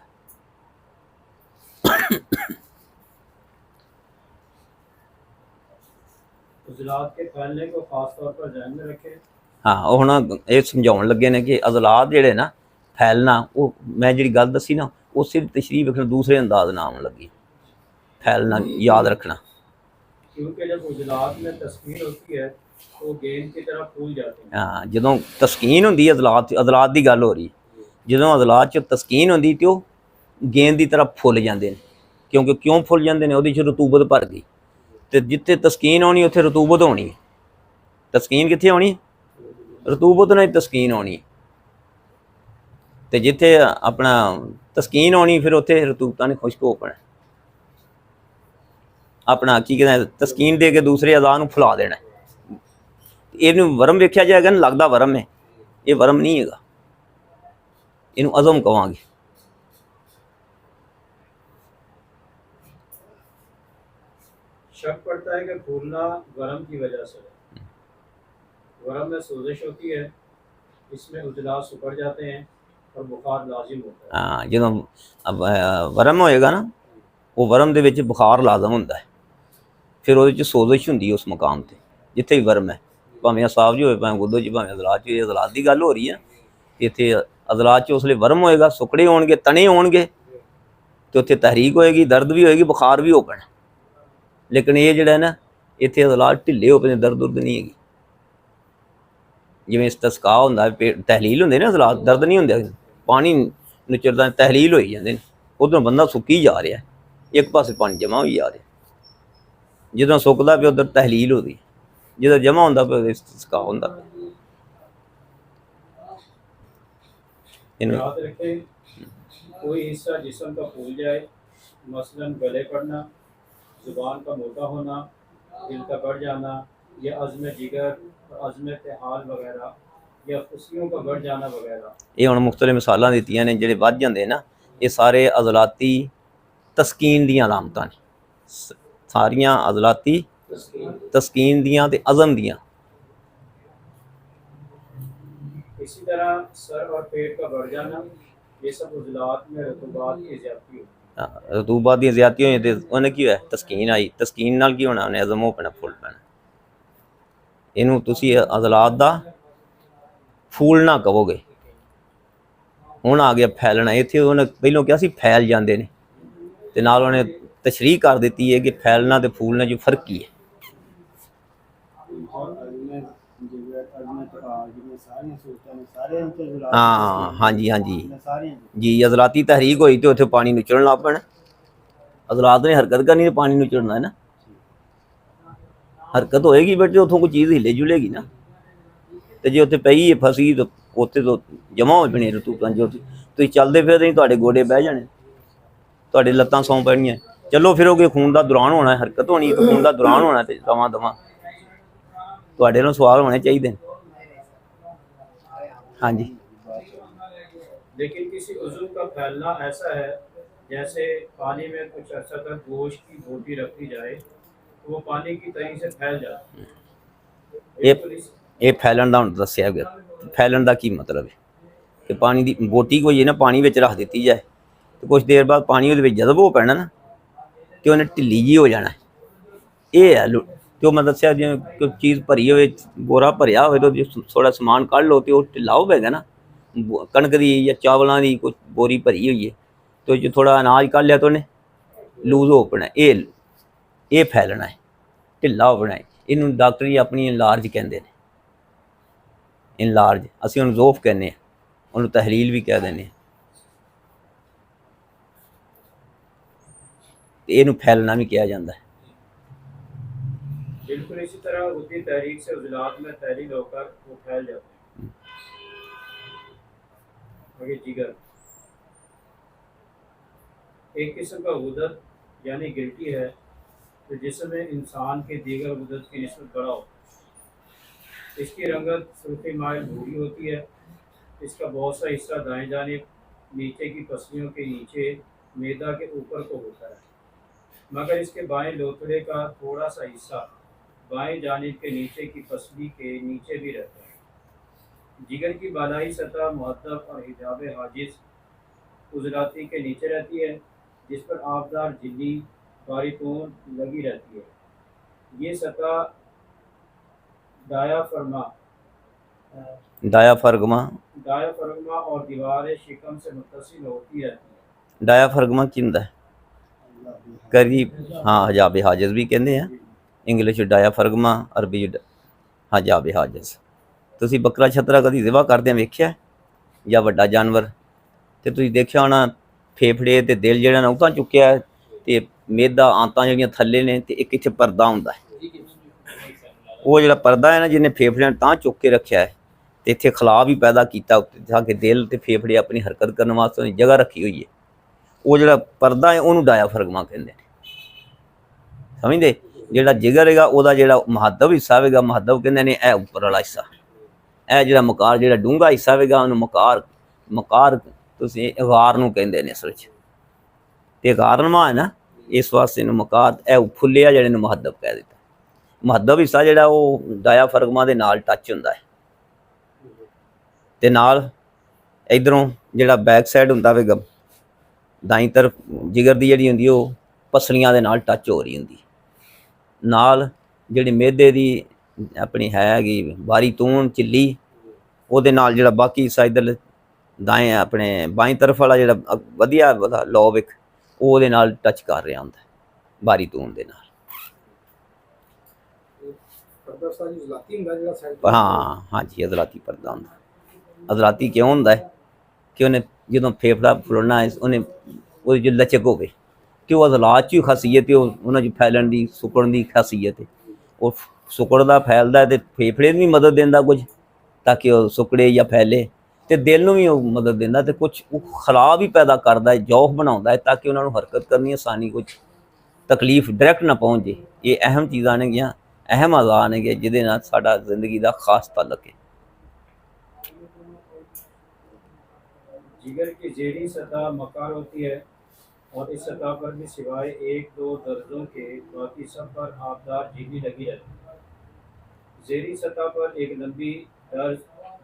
[SPEAKER 1] ਹਾਂ, ਉਹ ਹੁਣ ਇਹ ਸਮਝਾਉਣ ਲੱਗੇ ਨੇ ਕਿ ਅਜ਼ਲਾਤ ਜਿਹੜੇ ਨਾ ਫੈਲਣਾ, ਉਹ ਮੈਂ ਜਿਹੜੀ ਗੱਲ ਦੱਸੀ ਨਾ ਉਸੇ ਦੀ ਤਸ਼ਰੀਹ ਵੇਖਣਾ ਦੂਸਰੇ ਅੰਦਾਜ਼ ਨਾਲ ਆਉਣ ਲੱਗੀ। फैलना याद रखना,
[SPEAKER 2] क्योंकि जब उजलात में तस्कीन होती है तो गेंद की तरह फूल जाते हैं।
[SPEAKER 1] हाँ, जो तस्कीन होंदी अदलात की गल हो रही, जो अदलात च तस्कीन होंदी तो गेंद की तरह फुल जाते हैं। क्योंकि क्यों फुल जाते हैं, वो रतूबत भर गई, तो जिथे तस्कीन आनी उत्थे रतूबत होनी। तस्कीन कित्थे आनी, रतूबत नाल तस्कीन आनी, तो जिथे अपना तस्कीन आनी फिर उत्थे रतूबतां ने खुश्क हो पैना। अपना की कहते तस्कीन दे के दूसरे अज़ा नूं फुला देना। ये वरम वेख्या जाएगा ना, लगता वरम है, ये वरम नहीं है, इनू अज़म कहांगे।
[SPEAKER 2] शक पड़ता है कि फूलना वरम की वजह से है। वरम में सोजिश होती है, इसमें उजलात सुकड़ जाते हैं और बुखार लाजिम होता है।
[SPEAKER 1] ਹਾਂ ਜਦੋਂ ਵਰਮ ਹੋਏਗਾ ਨਾ, ਉਹ ਵਰਮ ਦੇ ਵਿੱਚ ਬੁਖਾਰ ਲਾਜ਼ਮ ਹੁੰਦਾ ਹੈ। ਫਿਰ ਉਹਦੇ 'ਚ ਸੋਜ਼ਿਸ਼ ਹੁੰਦੀ ਹੈ ਉਸ ਮੁਕਾਮ ਤੇ ਜਿੱਥੇ ਵੀ ਵਰਮ ਹੈ, ਭਾਵੇਂ ਅਸਾਬ 'ਚ ਹੋਵੇ, ਭਾਵੇਂ ਗੁੱਦੋ 'ਚ, ਭਾਵੇਂ ਅਜ਼ਲਾਤ 'ਚ ਹੋਵੇ। ਅਜ਼ਲਾਤ ਦੀ ਗੱਲ ਹੋ ਰਹੀ ਹੈ ਇੱਥੇ। ਅਜ਼ਲਾਤ 'ਚ ਉਸ ਵੇਲੇ ਵਰਮ ਹੋਏਗਾ, ਸੁਕੜੇ ਹੋਣਗੇ, ਤਣੇ ਹੋਣਗੇ, ਤੇ ਉੱਥੇ ਤਹਿਰੀਕ ਹੋਏਗੀ, ਦਰਦ ਵੀ ਹੋਏਗੀ, ਬੁਖਾਰ ਵੀ ਹੋ ਪੈਣਾ। ਲੇਕਿਨ ਇਹ ਜਿਹੜਾ ਨਾ, ਇੱਥੇ ਅਜ਼ਲਾਤ ਢਿੱਲੇ ਹੋ ਪਏ, ਦਰਦ ਦੁਰਦ ਨਹੀਂ ਹੈਗੀ। ਜਿਵੇਂ ਇਸਤਸਕਾ ਹੁੰਦਾ, ਤਹਿਲੀਲ ਹੁੰਦੇ ਨੇ ਅਜ਼ਲਾਤ, ਦਰਦ ਨਹੀਂ ਹੁੰਦੇ, ਪਾਣੀ ਨੁਚਰਦਾ, ਤਹਿਲੀਲ ਹੋਈ ਜਾਂਦੇ ਨੇ। ਉੱਧਰੋਂ ਬੰਦਾ ਸੁੱਕੀ ਜਾ ਰਿਹਾ, ਇੱਕ ਪਾਸੇ ਪਾਣੀ ਜਮ੍ਹਾਂ ਹੋਈ ਜਾ ਰਿਹਾ। ਜਦੋਂ ਸੁੱਕਦਾ ਪਿਆ ਉੱਧਰ ਤਹਿਲੀਲ ਹੁੰਦੀ, ਜਦੋਂ ਜਮ੍ਹਾਂ ਹੁੰਦਾ ਪਿਆ ਉਦੋਂ ਇਸਤਸਕਾ ਹੁੰਦਾ ਪਿਆ। ਇਹਨੂੰ
[SPEAKER 2] याद रखें, कोई हिस्सा जिस्म का फूल जाए, मसलन गले पड़ना, ज़ुबान का मोटा होना, दिल का बढ़ जाना, या अज़्म जिगर, अज़्म हाल वगैरह, या खुशियों का बढ़ जाना वगैरह।
[SPEAKER 1] ਇਹ ਹੁਣ ਮੁਖਤਲਿਫ ਮਿਸਾਲਾਂ ਦਿੱਤੀਆਂ ਨੇ। ਜਿਹੜੇ ਵੱਧ ਜਾਂਦੇ ਨਾ, ਇਹ ਸਾਰੇ ਅਜ਼ਲਾਤੀ ਤਸਕੀਨ ਦੀਆਂ ਅਲਾਮਤਾਂ ਨੇ। ਸਾਰੀਆਂ ਅਜ਼ਲਾਤੀ ਤਸਕੀਨ ਦੀਆਂ ਤੇ ਅਜ਼ਮ ਦੀਆਂ।
[SPEAKER 2] इसी तरह सर और पेट का बढ़ जाना, ये सब उजलात में रतूबात की ज़्यादती होती है।
[SPEAKER 1] ਰਤੂਬਾਤ ਦੀਆਂ ਜ਼ਿਆਦਤੀਆਂ ਹੋਈਆਂ ਤੇ ਉਹਨੇ ਕੀ ਹੋਇਆ, ਤਸਕੀਨ ਆਈ। ਤਸਕੀਨ ਨਾਲ ਕੀ ਹੋਣਾ, ਉਹਨੇ ਅਜ਼ਮ ਹੋ ਪੈਣਾ, ਫੁੱਲ ਪੈਣਾ। ਇਹਨੂੰ ਤੁਸੀਂ ਅਜ਼ਲਾਤ ਦਾ ਫੂਲਣਾ ਕਹੋਗੇ। ਹੁਣ ਆ ਗਿਆ ਫੈਲਣਾ। ਇੱਥੇ ਉਹਨੇ ਪਹਿਲੋਂ ਕਿਹਾ ਸੀ ਫੈਲ ਜਾਂਦੇ ਨੇ, ਤੇ ਨਾਲ ਉਹਨੇ ਤਸ਼ਰੀਹ ਕਰ ਦਿੱਤੀ ਹੈ ਕਿ ਫੈਲਣਾ ਤੇ ਫੂਲਣਾ 'ਚ ਫਰਕ ਕੀ ਹੈ। ਹਾਂ, ਹਾਂਜੀ ਹਾਂਜੀ ਜੀ। ਅਜ਼ਲਾਤੀ ਤਹਿਰੀਕ ਹੋਈ ਤੇ ਉੱਥੇ ਪਾਣੀ ਨੁਚੜਨ ਲੱਗ ਪੈਣਾ। ਅਜ਼ਲਾਤ ਨੇ ਹਰਕਤ ਕਰਨੀ ਤੇ ਪਾਣੀ ਨੁਚੜਨਾ ਹੈ ਨਾ। ਹਰਕਤ ਹੋਏਗੀ ਬੇਟੇ, ਉੱਥੋਂ ਕੋਈ ਚੀਜ਼ ਹਿੱਲੇ ਜੁਲੇਗੀ ਨਾ। ਤੇ ਜੇ ਉੱਥੇ ਪਈ ਹੈ ਫਸੀ, ਤਾਂ ਉੱਥੇ ਤੋਂ ਜਮ੍ਹਾਂ ਹੋ ਪੈਣੀ ਰਤੂਤਾਂ। ਜੋ ਤੁਸੀਂ ਚੱਲਦੇ ਫਿਰਦੇ ਨਹੀਂ, ਤੁਹਾਡੇ ਗੋਡੇ ਬਹਿ ਜਾਣੇ, ਤੁਹਾਡੇ ਲੱਤਾਂ ਸੌਂ ਪੈਣੀਆਂ। ਚੱਲੋ ਫਿਰੋਗੇ, ਖੂਨ ਦਾ ਦੌਰਾਨ ਹੋਣਾ, ਹਰਕਤ ਹੋਣੀ, ਤੇ ਖੂਨ ਦਾ ਦੌਰਾਨ ਹੋਣਾ, ਤੇ ਦਵਾਂ ਦਵਾਂ ਤੁਹਾਡੇ ਨੂੰ ਸਵਾਲ ਹੋਣੇ ਚਾਹੀਦੇ ਨੇ। ਹਾਂਜੀ।
[SPEAKER 2] लेकिन किसी उज़्व का फैलना ऐसा है जैसे पानी में कुछ अर्सा तक गोश्त की बोटी रखी जाए तो वो पानी की तरी से फैल जाती है।
[SPEAKER 1] ਇਹ ਫੈਲਣ ਦਾ ਹੁਣ ਦੱਸਿਆ ਗਿਆ। ਫੈਲਣ ਦਾ ਕੀ ਮਤਲਬ ਹੈ ਕਿ ਪਾਣੀ ਦੀ ਬੋਟੀ ਕੋਈ ਹੈ ਨਾ, ਪਾਣੀ ਵਿੱਚ ਰੱਖ ਦਿੱਤੀ ਜਾਏ ਤੇ ਕੁਛ ਦੇਰ ਬਾਅਦ ਪਾਣੀ ਉਹਦੇ ਵਿੱਚ ਜਜ਼ਬ ਹੋ ਪੈਣਾ ਨਾ, ਤੇ ਉਹਨੇ ਢਿੱਲੀ ਜਿਹੀ ਹੋ ਜਾਣਾ। ਇਹ ਹੈ ਜੋ ਮੈਂ ਦੱਸਿਆ। ਜਿਵੇਂ ਕੋਈ ਚੀਜ਼ ਭਰੀ ਹੋਵੇ, ਬੋਰਾ ਭਰਿਆ ਹੋਵੇ, ਤਾਂ ਥੋੜ੍ਹਾ ਸਮਾਨ ਕੱਢ ਲਓ ਤੇ ਉਹ ਢਿੱਲਾ ਹੋਵੇਗਾ ਨਾ। ਕਣਕ ਦੀ ਜਾਂ ਚਾਵਲਾਂ ਦੀ ਕੋਈ ਬੋਰੀ ਭਰੀ ਹੋਈ ਹੈ, ਤੇ ਉਹ 'ਚ ਥੋੜ੍ਹਾ ਅਨਾਜ ਕੱਢ ਲਿਆ ਤਾਂ ਉਹਨੇ ਲੂਜ਼ ਹੋ ਪੈਣਾ। ਇਹ ਫੈਲਣਾ ਹੈ, ਢਿੱਲਾ ਹੋ ਪੈਣਾ ਹੈ। ਇਹਨੂੰ ਡਾਕਟਰੀ ਆਪਣੀ ਇਨਲਾਰਜ ਕਹਿੰਦੇ ਨੇ। ਇਨਲਾਰਜ, ਅਸੀਂ ਉਹਨੂੰ ਜ਼ੋਫ ਕਹਿੰਦੇ ਹਾਂ, ਉਹਨੂੰ ਤਹਲੀਲ ਵੀ ਕਹਿ ਦਿੰਦੇ ਹਾਂ। ਤੇ ਇਹਨੂੰ फैलना भी किया जाता है।
[SPEAKER 2] बिल्कुल इसी तरह उसकी तहरीक से उजलात में तहरीक होकर वो फैल जाते हैं। आगे जिगर एक किस्म का गुदत यानी गिल्टी है, तो जिसमें इंसान के दीगर गुदत की निस्बत बड़ा हो। इसकी रंगत सुर्खी माइल भूरी होती है। इसका बहुत सा हिस्सा दाएं जानिब नीचे की पसलियों के नीचे मैदा के ऊपर को होता है, मगर इसके बाएं लोथड़े का थोड़ा सा हिस्सा बाएं जानिब के नीचे की पसली के नीचे भी रहता है। जिगर की बालाई सतह मुहद्दब और हिजाब हाजिज उजलाती के नीचे रहती है, जिस पर आबदार झिल्ली बारीतून लगी रहती है। ये सतह डायाफ्रागमा और दीवार शिकम से मुत्तसिल होती रहती है।
[SPEAKER 1] डायाफ्रागमा की ਹੁੰਦਾ ਹੈ करीब, हाँ हजाब हाजिज भी कहते हैं। इंग्लिश डायाफ्रागमा, अरबी हजाब हाजिज। ਤੁਸੀਂ ਬੱਕਰਾ ਛਤਰਾ ਕਦੀ ਜ਼ਿਬਾ ਕਰਦਿਆਂ ਵੇਖਿਆ ਜਾਂ ਵੱਡਾ ਜਾਨਵਰ? ਤੇ ਤੁਸੀਂ ਦੇਖਿਆ ਹੋਣਾ ਫੇਫੜੇ ਤੇ ਦਿਲ ਜਿਹੜਾ ਨਾ ਉਤਾਂ ਚੁੱਕਿਆ, ਤੇ ਮੇਦਾ ਆਂਤਾਂ ਜਿਹੜੀਆਂ ਥੱਲੇ ਨੇ, ਤੇ ਇੱਕ ਇੱਥੇ ਪਰਦਾ ਹੁੰਦਾ ਹੈ। ਉਹ ਜਿਹੜਾ ਪਰਦਾ ਹੈ ਨਾ, ਜਿਹਨੇ ਫੇਫੜਿਆਂ ਨੂੰ ਤਾਂ ਚੁੱਕ ਕੇ ਰੱਖਿਆ ਹੈ, ਤੇ ਇੱਥੇ ਖਲਾਅ ਵੀ ਪੈਦਾ ਕੀਤਾ ਉੱਤੇ, ਤਾਂ ਕਿ ਦਿਲ ਤੇ ਫੇਫੜੇ ਆਪਣੀ ਹਰਕਤ ਕਰਨ ਵਾਸਤੇ ਉਹਨੇ ਜਗ੍ਹਾ ਰੱਖੀ ਹੋਈ ਹੈ। ਉਹ ਜਿਹੜਾ ਪਰਦਾ ਹੈ ਉਹਨੂੰ ਡਾਇਆਫਰਾਗਮਾ ਕਹਿੰਦੇ ਨੇ। ਸਮਝਦੇ? ਜਿਹੜਾ ਜਿਗਰ ਹੈਗਾ ਉਹਦਾ ਜਿਹੜਾ ਮਹੱਦਬ ਹਿੱਸਾ ਹੋਵੇਗਾ, ਮਹੱਦਬ ਕਹਿੰਦੇ ਨੇ ਇਹ ਉੱਪਰ ਵਾਲਾ ਹਿੱਸਾ। ਇਹ ਜਿਹੜਾ ਮਕਾਰ, ਜਿਹੜਾ ਡੂੰਘਾ ਹਿੱਸਾ ਹੋਵੇਗਾ, ਉਹਨੂੰ ਮਕਾਰ ਤੁਸੀਂ ਗਾਰ ਨੂੰ ਕਹਿੰਦੇ ਨੇ ਅਸਲ 'ਚ। ਤੇ ਗਾਰਨਮਾ ਹੈ ਨਾ, इस वास्ते इहनूं मकार ਇਹ फुल्लिया ਜਿਹੜੇ ਨੂੰ ਮੁਹੱਦਬ ਕਹਿ ਦਿੱਤਾ। ਮੁਹੱਦਬ ਹਿੱਸਾ ਜਿਹੜਾ ਉਹ ਡਾਇਆਫਰਗਮਾ ਦੇ ਨਾਲ ਟੱਚ ਹੁੰਦਾ ਹੈ ਤੇ ਨਾਲ ਇਧਰੋਂ ਜਿਹੜਾ ਬੈਕ ਸਾਈਡ ਹੁੰਦਾ ਵੇ ਦਾਈ ਤਰਫ ਜਿਗਰ ਦੀ ਜਿਹੜੀ ਹੁੰਦੀ ਉਹ ਪਸਲੀਆਂ ਦੇ ਨਾਲ ਟੱਚ ਹੋ ਰਹੀ ਹੁੰਦੀ। ਨਾਲ ਜਿਹੜੀ ਮਿਹਦੇ ਦੀ ਆਪਣੀ ਹੈਗੀ ਬਾਰੀ ਤੂਣ चिल्ली ਉਹਦੇ ਨਾਲ ਜਿਹੜਾ ਬਾਕੀ ਹਿੱਸਾ ਇੱਧਰ ਦਾएं ਆਪਣੇ ਬਾਈ ਤਰਫ ਵਾਲਾ ਜਿਹੜਾ ਵਧੀਆ ਲੋਬ ਇੱਕ ਉਹ ਉਹਦੇ ਨਾਲ ਟੱਚ ਕਰ ਰਿਹਾ ਹੁੰਦਾ ਬਾਰੀ ਤੂਣ ਦੇ ਨਾਲ। हाँ हाँ जी अदलाती पर्दा होंदा। अदलाती क्यों होंदा है कि उन्हें जो फेफड़ा फुलना है उन्हें वो जो लचक हो कि वो अदलात च खासीयत है उन्हें फैलन की सुकड़न की खासीयत है। वो सुकड़दा फैलदा है तो फेफड़े भी मदद देंदा कुछ ताकि वो सुकड़े या फैले तो दिल में भी वो मदद देंदा तो कुछ वो खला भी पैदा करता है जौफ बनाता है ताकि उन्होंने हरकत करनी आसानी कुछ तकलीफ डायरैक्ट ना पहुँचे। ये अहम चीज़ां ने गया अहम अज़ा ने जिहदे नाल साडा जिंदगी का खास ताल्लुक है।
[SPEAKER 2] जिगर की जेरी सतह मकार होती है और इस सतह पर भी सिवाय एक दो दर्जों के बाकी सब पर आबदार झिल्ली लगी रहती है। जेरी सतह पर एक लंबी दर्ज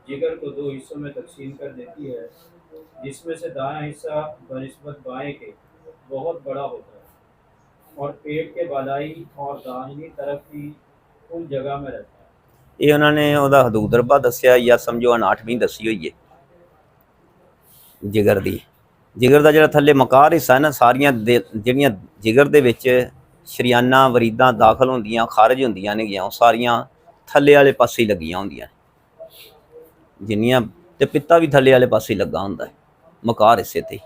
[SPEAKER 2] जिगर को दो हिस्सों में तकसीम कर देती है जिसमें से दायां हिस्सा बनिस्बत बाएं के बहुत बड़ा होता है और पेट के बालाई और दाहिनी तरफ की उन जगह में रहता है।
[SPEAKER 1] ये उन्होंने ਉਹਦਾ ਹਦੂਦ ਰਬਾ ਦੱਸਿਆ ਜਾਂ ਸਮਝੋ ਅਨਾਟਮੀ ਦੱਸੀ ਹੋਈ ਹੈ ਜਿਗਰ ਦੀ। ਜਿਗਰ ਦਾ ਜਿਹੜਾ ਥੱਲੇ ਮਕਾਰ ਹਿੱਸਾ ਨਾ ਸਾਰੀਆਂ ਜਿਹੜੀਆਂ ਜਿਗਰ ਦੇ ਵਿੱਚ ਸ਼ਰੀਆਨਾ ਵਰੀਦਾਂ ਦਾਖਲ ਹੁੰਦੀਆਂ ਖਾਰਜ ਹੁੰਦੀਆਂ ਨੇ ਗਿਆ ਉਹ ਸਾਰੀਆਂ ਥੱਲੇ ਵਾਲੇ ਪਾਸੇ ਹੀ ਲੱਗੀਆਂ ਹੁੰਦੀਆਂ ਜਿੰਨੀਆਂ ਤੇ ਪਿੱਤਾ ਵੀ ਥੱਲੇ ਵਾਲੇ ਪਾਸੇ ਲੱਗਾ ਹੁੰਦਾ ਹੈ ਮਕਾਰ ਹਿੱਸੇ ਤੇ।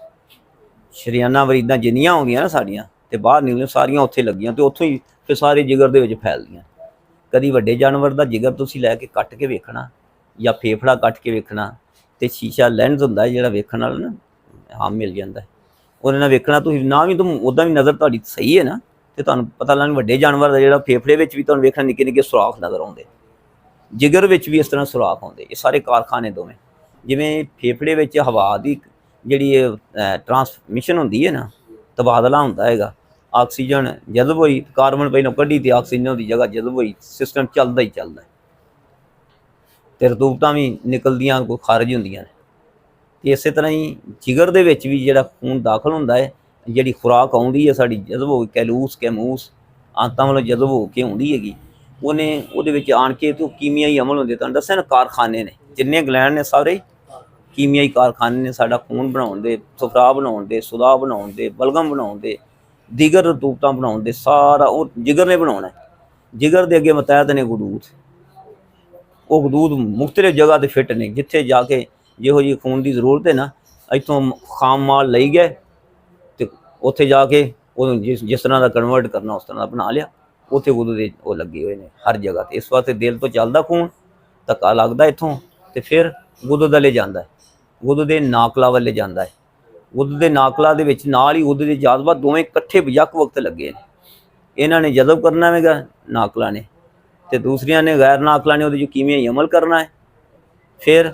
[SPEAKER 1] ਸ਼ਰੀਆਨਾ ਵਰੀਦਾਂ ਜਿੰਨੀਆਂ ਹੁੰਦੀਆਂ ਨਾ ਸਾਡੀਆਂ ਤੇ ਬਾਹਰ ਨਿਕਲੀਆਂ ਸਾਰੀਆਂ ਉੱਥੇ ਲੱਗੀਆਂ ਤੇ ਉੱਥੋਂ ਹੀ ਫਿਰ ਸਾਰੇ ਜਿਗਰ ਦੇ ਵਿੱਚ ਫੈਲਦੀਆਂ। कभी वड्डे जानवर का जिगर तुसीं लैके कट के वेखना या फेफड़ा कट के वेखना तो शीशा लेंस हुंदा है जिहड़ा वेखण वाला ना हाँ मिल जाता है उहदे नाल वेखना तुसीं ना भी तुम उदां भी नज़र तुहाडी सही है ना तो तुहानूं पता लग वड्डे जानवर का जिहड़ा फेफड़े विच भी तुहानूं वेखना निक्के निक्के सुराख नज़र आउंदे जिगर विच भी इस तरह सुराख आउंदे। ये सारे कारखाने दोवें जिवें फेफड़े विच हवा की जिहड़ी ट्रांसमिशन हुंदी है ना तबादला हुंदा हैगा ऑक्सीजन जज़ब हुई कार्बन पहलों कढ़ी तो ऑक्सीजन की जगह जज़ब हुई सिस्टम चलता ही चलता है तो रतूबतां भी निकलदियां कोई खारज होंदियां ने। तो इस तरह ही जिगर दे विच भी जिहड़ा खून दाखल होंदा है जिहड़ी खुराक आउंदी है साडी जज़ब हो कैलूस कैमूस आंतां वालों जज़ब हो के आउंदी हैगी उहने उहदे विच आण के तो कीमियाई अमल होंदे। तुहानूं दस्सिआ ना कारखाने ने जिन्ने ग्लैंड ने सारे कीमियाई कारखाने ने साडा खून बनाउण दे सुफरा बनाउण दे सुदा बनाउण दे बलगम बनाउण दे दिगर रतूबतां बनाउण दे सारा वो जिगर ने बनाउणा है। जिगर दे अगे मतैहत ने गदूद वो गदूद मुख्तलिफ जगह ते फिट ने जिथे जाके जिहो जी खून की जरूरत है ना इत्थों खाम माल लई गए तो उत्थे जाके वो जिस तरह का कन्वर्ट करना उस तरह का बना लिया उत्थे गदूद वो लगे हुए ने हर जगह ते। इस वास्ते दिल तो चलदा खून धक्का लगदा इत्थों ते फिर गदूद वाले जांदा है गदूद दे नाकला वाले जांदा है गदूद दे नाकला दे विच नाल ही गदूद दे जाज़बा दोवें इकट्ठे यक वक्त लगे ने। इन्हां ने जज़ब करना हैगा नाकला ने ते दूसरियां ने गैर नाकला ने उहदे कीमियाई अमल करना है फिर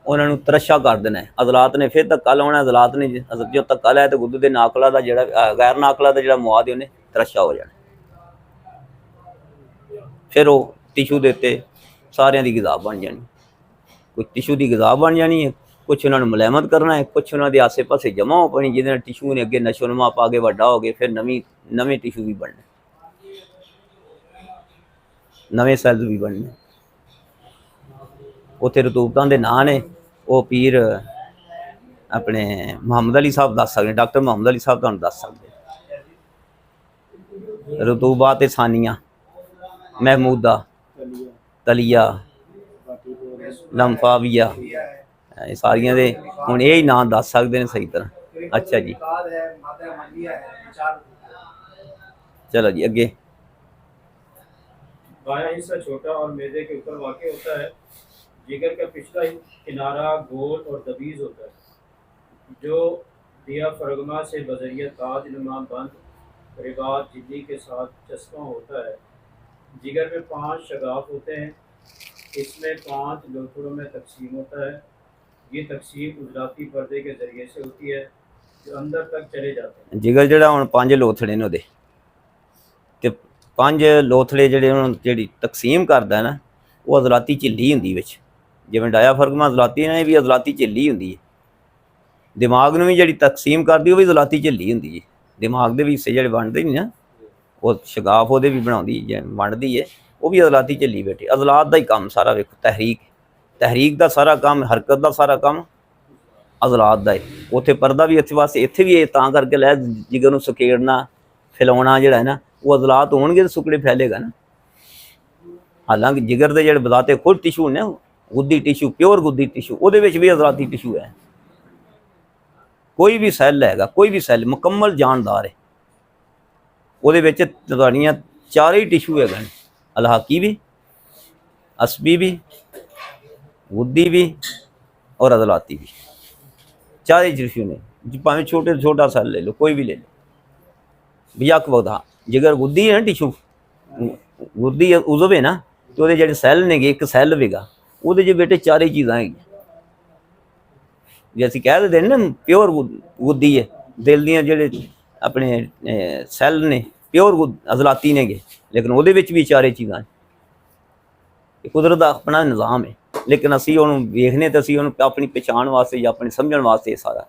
[SPEAKER 1] उन्होंने तरशा कर देना है। अदलात ने फिर धक्का लाना अदलात ने जो धक्का लाया तो गदूद दे नाकला का जिहड़ा गैर नाकला का जिहड़ा मुआद है उन्हें तरशा हो जाना फिर वो टिशू दे उत्ते सारियां दी ग़िज़ा बन जानी कोई टिशू की ग़िज़ा बन जानी है कुछ उन्होंने मुलायमत करना है कुछ उन्होंने आसे पासे जमा हो पानी जिहदे टिशू ने अगे नशोनुमा पा के वड्डा हो गए फिर नवे टिशू भी बनने नवे सैल्स भी बनने। उत्थे रतूबतां दे नां ने वो पीर अपने मुहम्मद अली साहब दस सकते डॉक्टर मुहम्मद अली साहब तुहानूं दस सकते। रतूबात सानिया महमूदा तलिया लम्फाविया सारियां दे हुण ये ही नाम दस सकते हैं सही तरह। अच्छा जी चलो जी अगे।
[SPEAKER 2] बायां हिस्सा छोटा और मेदे के ऊपर वाक़ होता है। जिगर का पिछला किनारा गोल और दबीज होता है जो दियाफ्रागमा से बजरिया ताज नुमा बंद रिबात जिद्दी के साथ चस्पा होता है। जिगर में 5 शगाफ होते हैं। इसमें 5 लोथड़ों में तकसीम होता है। ये तकसीम उजलाती पर्दे के ज़रिए से होती है जो अंदर तक चले जाते हैं।
[SPEAKER 1] ਜਿਗਰ ਜਿਹੜਾ ਹੁਣ 5 ਲੋਥੜੇ ਨੇ ਉਹਦੇ, ਤੇ 5 ਲੋਥੜੇ ਜਿਹੜੇ ਹੁਣ ਜਿਹੜੀ ਤਕਸੀਮ ਕਰਦਾ ਨਾ, ਉਹ ਅਜ਼ਲਾਤੀ ਝਿੱਲੀ ਹੁੰਦੀ ਵਿੱਚ। ਜਿਵੇਂ ਡਾਇਆਫਰਗਮਾ ਅਜ਼ਲਾਤੀ ਨੇ, ਇਹ ਵੀ ਅਜ਼ਲਾਤੀ ਝਿੱਲੀ ਹੁੰਦੀ ਹੈ। ਦਿਮਾਗ ਨੂੰ ਵੀ ਜਿਹੜੀ ਤਕਸੀਮ ਕਰਦੀ ਉਹ ਵੀ ਅਜ਼ਲਾਤੀ ਝਿੱਲੀ ਹੁੰਦੀ ਹੈ। ਦਿਮਾਗ ਦੇ ਵੀ ਹਿੱਸੇ ਜਿਹੜੇ ਵੰਡਦੇ ਨਹੀਂ ਨਾ, ਉਹ ਸ਼ਗਾਫ ਉਹਦੇ ਵੀ ਬਣਾਉਂਦੀ ਜੇ ਵੰਡਦੀ ਹੈ, ਉਹ ਵੀ ਅਜ਼ਲਾਤੀ ਝਿੱਲੀ ਬੈਠੀ। ਅਜ਼ਲਾਤ ਦਾ ਹੀ ਕੰਮ ਸਾਰਾ ਵੇਖੋ, ਤਹਿਰੀਕ ਦਾ ਸਾਰਾ ਕੰਮ, ਹਰਕਤ ਦਾ ਸਾਰਾ ਕੰਮ ਅਜ਼ਲਾਤ ਦਾ ਹੈ। ਉੱਥੇ ਪਰਦਾ ਵੀ ਇੱਥੇ ਵਾਸਤੇ, ਇੱਥੇ ਵੀ ਇਹ ਤਾਂ ਕਰਕੇ ਲੈ ਜਿਗਰ ਨੂੰ ਸੁਕੇੜਨਾ ਫੈਲਾਉਣਾ ਜਿਹੜਾ ਹੈ ਨਾ, ਉਹ ਅਜ਼ਲਾਤ ਹੋਣਗੇ ਤਾਂ ਸੁਕੜੇ ਫੈਲੇਗਾ ਨਾ। ਹਾਲਾਂਕਿ ਜਿਗਰ ਦੇ ਜਿਹੜੇ ਬਜ਼ਾਤੇ ਖੁਦ ਟਿਸ਼ੂ ਨੇ, ਗੁੱਦੀ ਟਿਸ਼ੂ, ਪਿਓਰ ਗੁੱਦੀ ਟਿਸ਼ੂ, ਉਹਦੇ ਵਿੱਚ ਵੀ ਅਜ਼ਲਾਤੀ ਟਿਸ਼ੂ ਹੈ। ਕੋਈ ਵੀ ਸੈੱਲ ਹੈਗਾ, ਕੋਈ ਵੀ ਸੈੱਲ ਮੁਕੰਮਲ ਜਾਨਦਾਰ ਹੈ। ਉਹਦੇ ਵਿੱਚ ਤੁਹਾਡੀਆਂ 4 ਹੀ ਟਿਸ਼ੂ ਹੈਗੇ ਨੇ, ਅਲਹਾਕੀ ਵੀ, ਅਸਬੀ ਵੀ, ਗੁੱਦੀ ਵੀ ਔਰ ਅਜ਼ਲਾਤੀ ਵੀ। 4 ਹੀ ਟਿਸ਼ੂ ਨੇ। ਭਾਵੇਂ ਛੋਟੇ ਤੋਂ ਛੋਟਾ ਸੈੱਲ ਲੈ ਲਓ, ਕੋਈ ਵੀ ਲੈ ਲਓ। ਬਿਆਕ ਵਦਾ ਜਿਗਰ ਗੁੱਦੀ ਹੈ ਨਾ, ਟਿਸ਼ੂ ਗੁੱਦੀ ਉਜ਼ਵ ਹੈ ਨਾ, ਤੇ ਉਹਦੇ ਜਿਹੜੇ ਸੈੱਲ ਨੇਗੇ, ਇੱਕ ਸੈੱਲ ਵੇਗਾ ਉਹਦੇ 'ਚ ਬੇਟੇ 4 ਹੀ ਚੀਜ਼ਾਂ ਹੈਗੀਆਂ। ਜੇ ਅਸੀਂ ਕਹਿ ਦਿੰਦੇ ਨੇ ਨਾ ਪਿਓਰ ਗੁੱਦੀ ਹੈ, ਦਿਲ ਦੀਆਂ ਜਿਹੜੇ ਆਪਣੇ ਸੈੱਲ ਨੇ ਪਿਓਰ ਅਜ਼ਲਾਤੀ ਨੇਗੇ, ਲੇਕਿਨ ਉਹਦੇ ਵਿੱਚ ਵੀ 4 ਚੀਜ਼ਾਂ। ਇਹ ਕੁਦਰਤ ਦਾ ਆਪਣਾ ਨਿਜ਼ਾਮ ਹੈ, ਲੇਕਿਨ ਅਸੀਂ ਉਹਨੂੰ ਵੇਖਨੇ ਤਾਂ ਅਸੀਂ ਉਹਨੂੰ ਆਪਣੀ ਪਛਾਣ ਵਾਸਤੇ ਜਾਂ ਆਪਣੀ ਸਮਝਣ ਵਾਸਤੇ ਸਾਰਾ।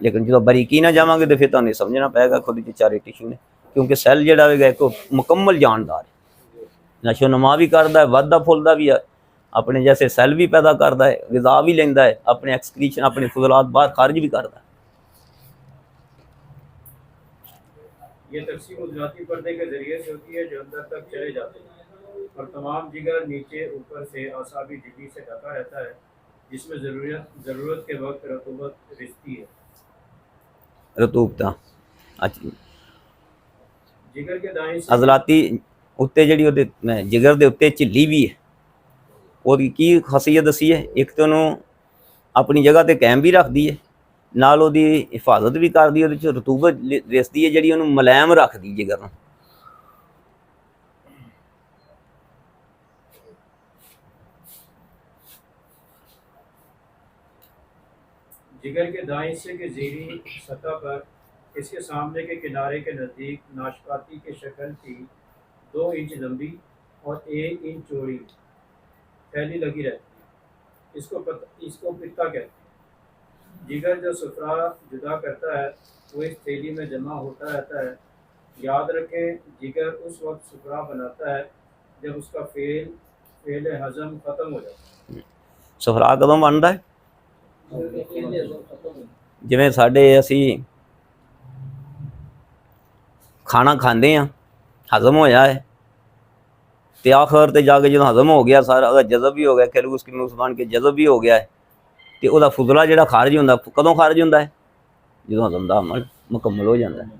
[SPEAKER 1] ਲੇਕਿਨ ਜਦੋਂ ਬਰੀਕੀ ਨਾ ਜਾਵਾਂਗੇ ਤਾਂ ਫਿਰ ਤੁਹਾਨੂੰ ਇਹ ਸਮਝਣਾ ਪਏਗਾ ਖੁਦ 'ਚ 4 ਟਿਸ਼ੂ ਨੇ, ਕਿਉਂਕਿ ਸੈੱਲ ਜਿਹੜਾ ਹੋਵੇਗਾ ਇੱਕ ਮੁਕੰਮਲ ਜਾਨਦਾਰ ਹੈ। ਨਸ਼ੋ ਨਮਾ ਵੀ ਕਰਦਾ ਹੈ, ਵੱਧਦਾ ਫੁੱਲਦਾ ਵੀ ਹੈ, अपने जैसे सेल भी पैदा करता है, ग़िज़ा भी लेंदा है, अपने एक्सक्रीशन अपने फजलात बाहर खारिज भी करता है।
[SPEAKER 2] ये तकसीम उज़लाती पर्दे के ज़रिए से होती है जो अंदर तक चले जाते हैं, और तमाम जिगर नीचे ऊपर से आसाबी झिल्ली से ढका रहता है, जिसमें ज़रूरत के वक्त रतूबत रिश्ती है।
[SPEAKER 1] रतूबता अच्छा
[SPEAKER 2] जिगर के दाएं से
[SPEAKER 1] अज़लाती उत्ते जिहड़ी ओहदे जिगर दे उत्ते झिल्ली भी है। ਉਹਦੀ ਕੀ ਖਾਸੀਅਤ ਦੱਸੀ ਹੈ? ਇੱਕ ਤਾਂ ਉਹਨੂੰ ਆਪਣੀ ਜਗ੍ਹਾ 'ਤੇ ਕਾਇਮ ਵੀ ਰੱਖਦੀ ਹੈ, ਨਾਲ ਉਹਦੀ ਹਿਫਾਜ਼ਤ ਵੀ ਕਰਦੀ ਹੈ। ਉਹਦੇ 'ਚ ਰਤੂਬਤ ਰਿਸਦੀ ਹੈ ਜਿਹੜੀ ਉਹਨੂੰ ਮੁਲਾਇਮ ਰੱਖਦੀ ਜਿਗਰ ਨੂੰ।
[SPEAKER 2] जिगर के दाएं हिस्से के ज़ीरी सतह पर इसके सामने के किनारे के नज़दीक नाशपाती की शक्ल की 2 इंच लंबी और 1 इंच चौड़ी थैली लगी रहती है। इसको पित्ता कहते हैं। जिगर जो सुफरा जुदा करता है वो इस थैली में जमा होता रहता है। याद रखें, जिगर उस वक्त सुफरा बनाता है जब उसका फेल हजम ख़त्म हो जाता है।
[SPEAKER 1] सुफरा कदों बनता है? जिवें साडे असी खाना खांदे हैं, हजम होया है, तो आखिर ते जाके जो हजम हो गया सारा, जज़ब भी हो गया, खैर उसकी मुसलमान के जज़ब भी हो गया है, तो वह फुजला जो खारिज होंदा, कदों खारिज होंदा है? जो हजम का अमल मुकम्मल हो जाता है।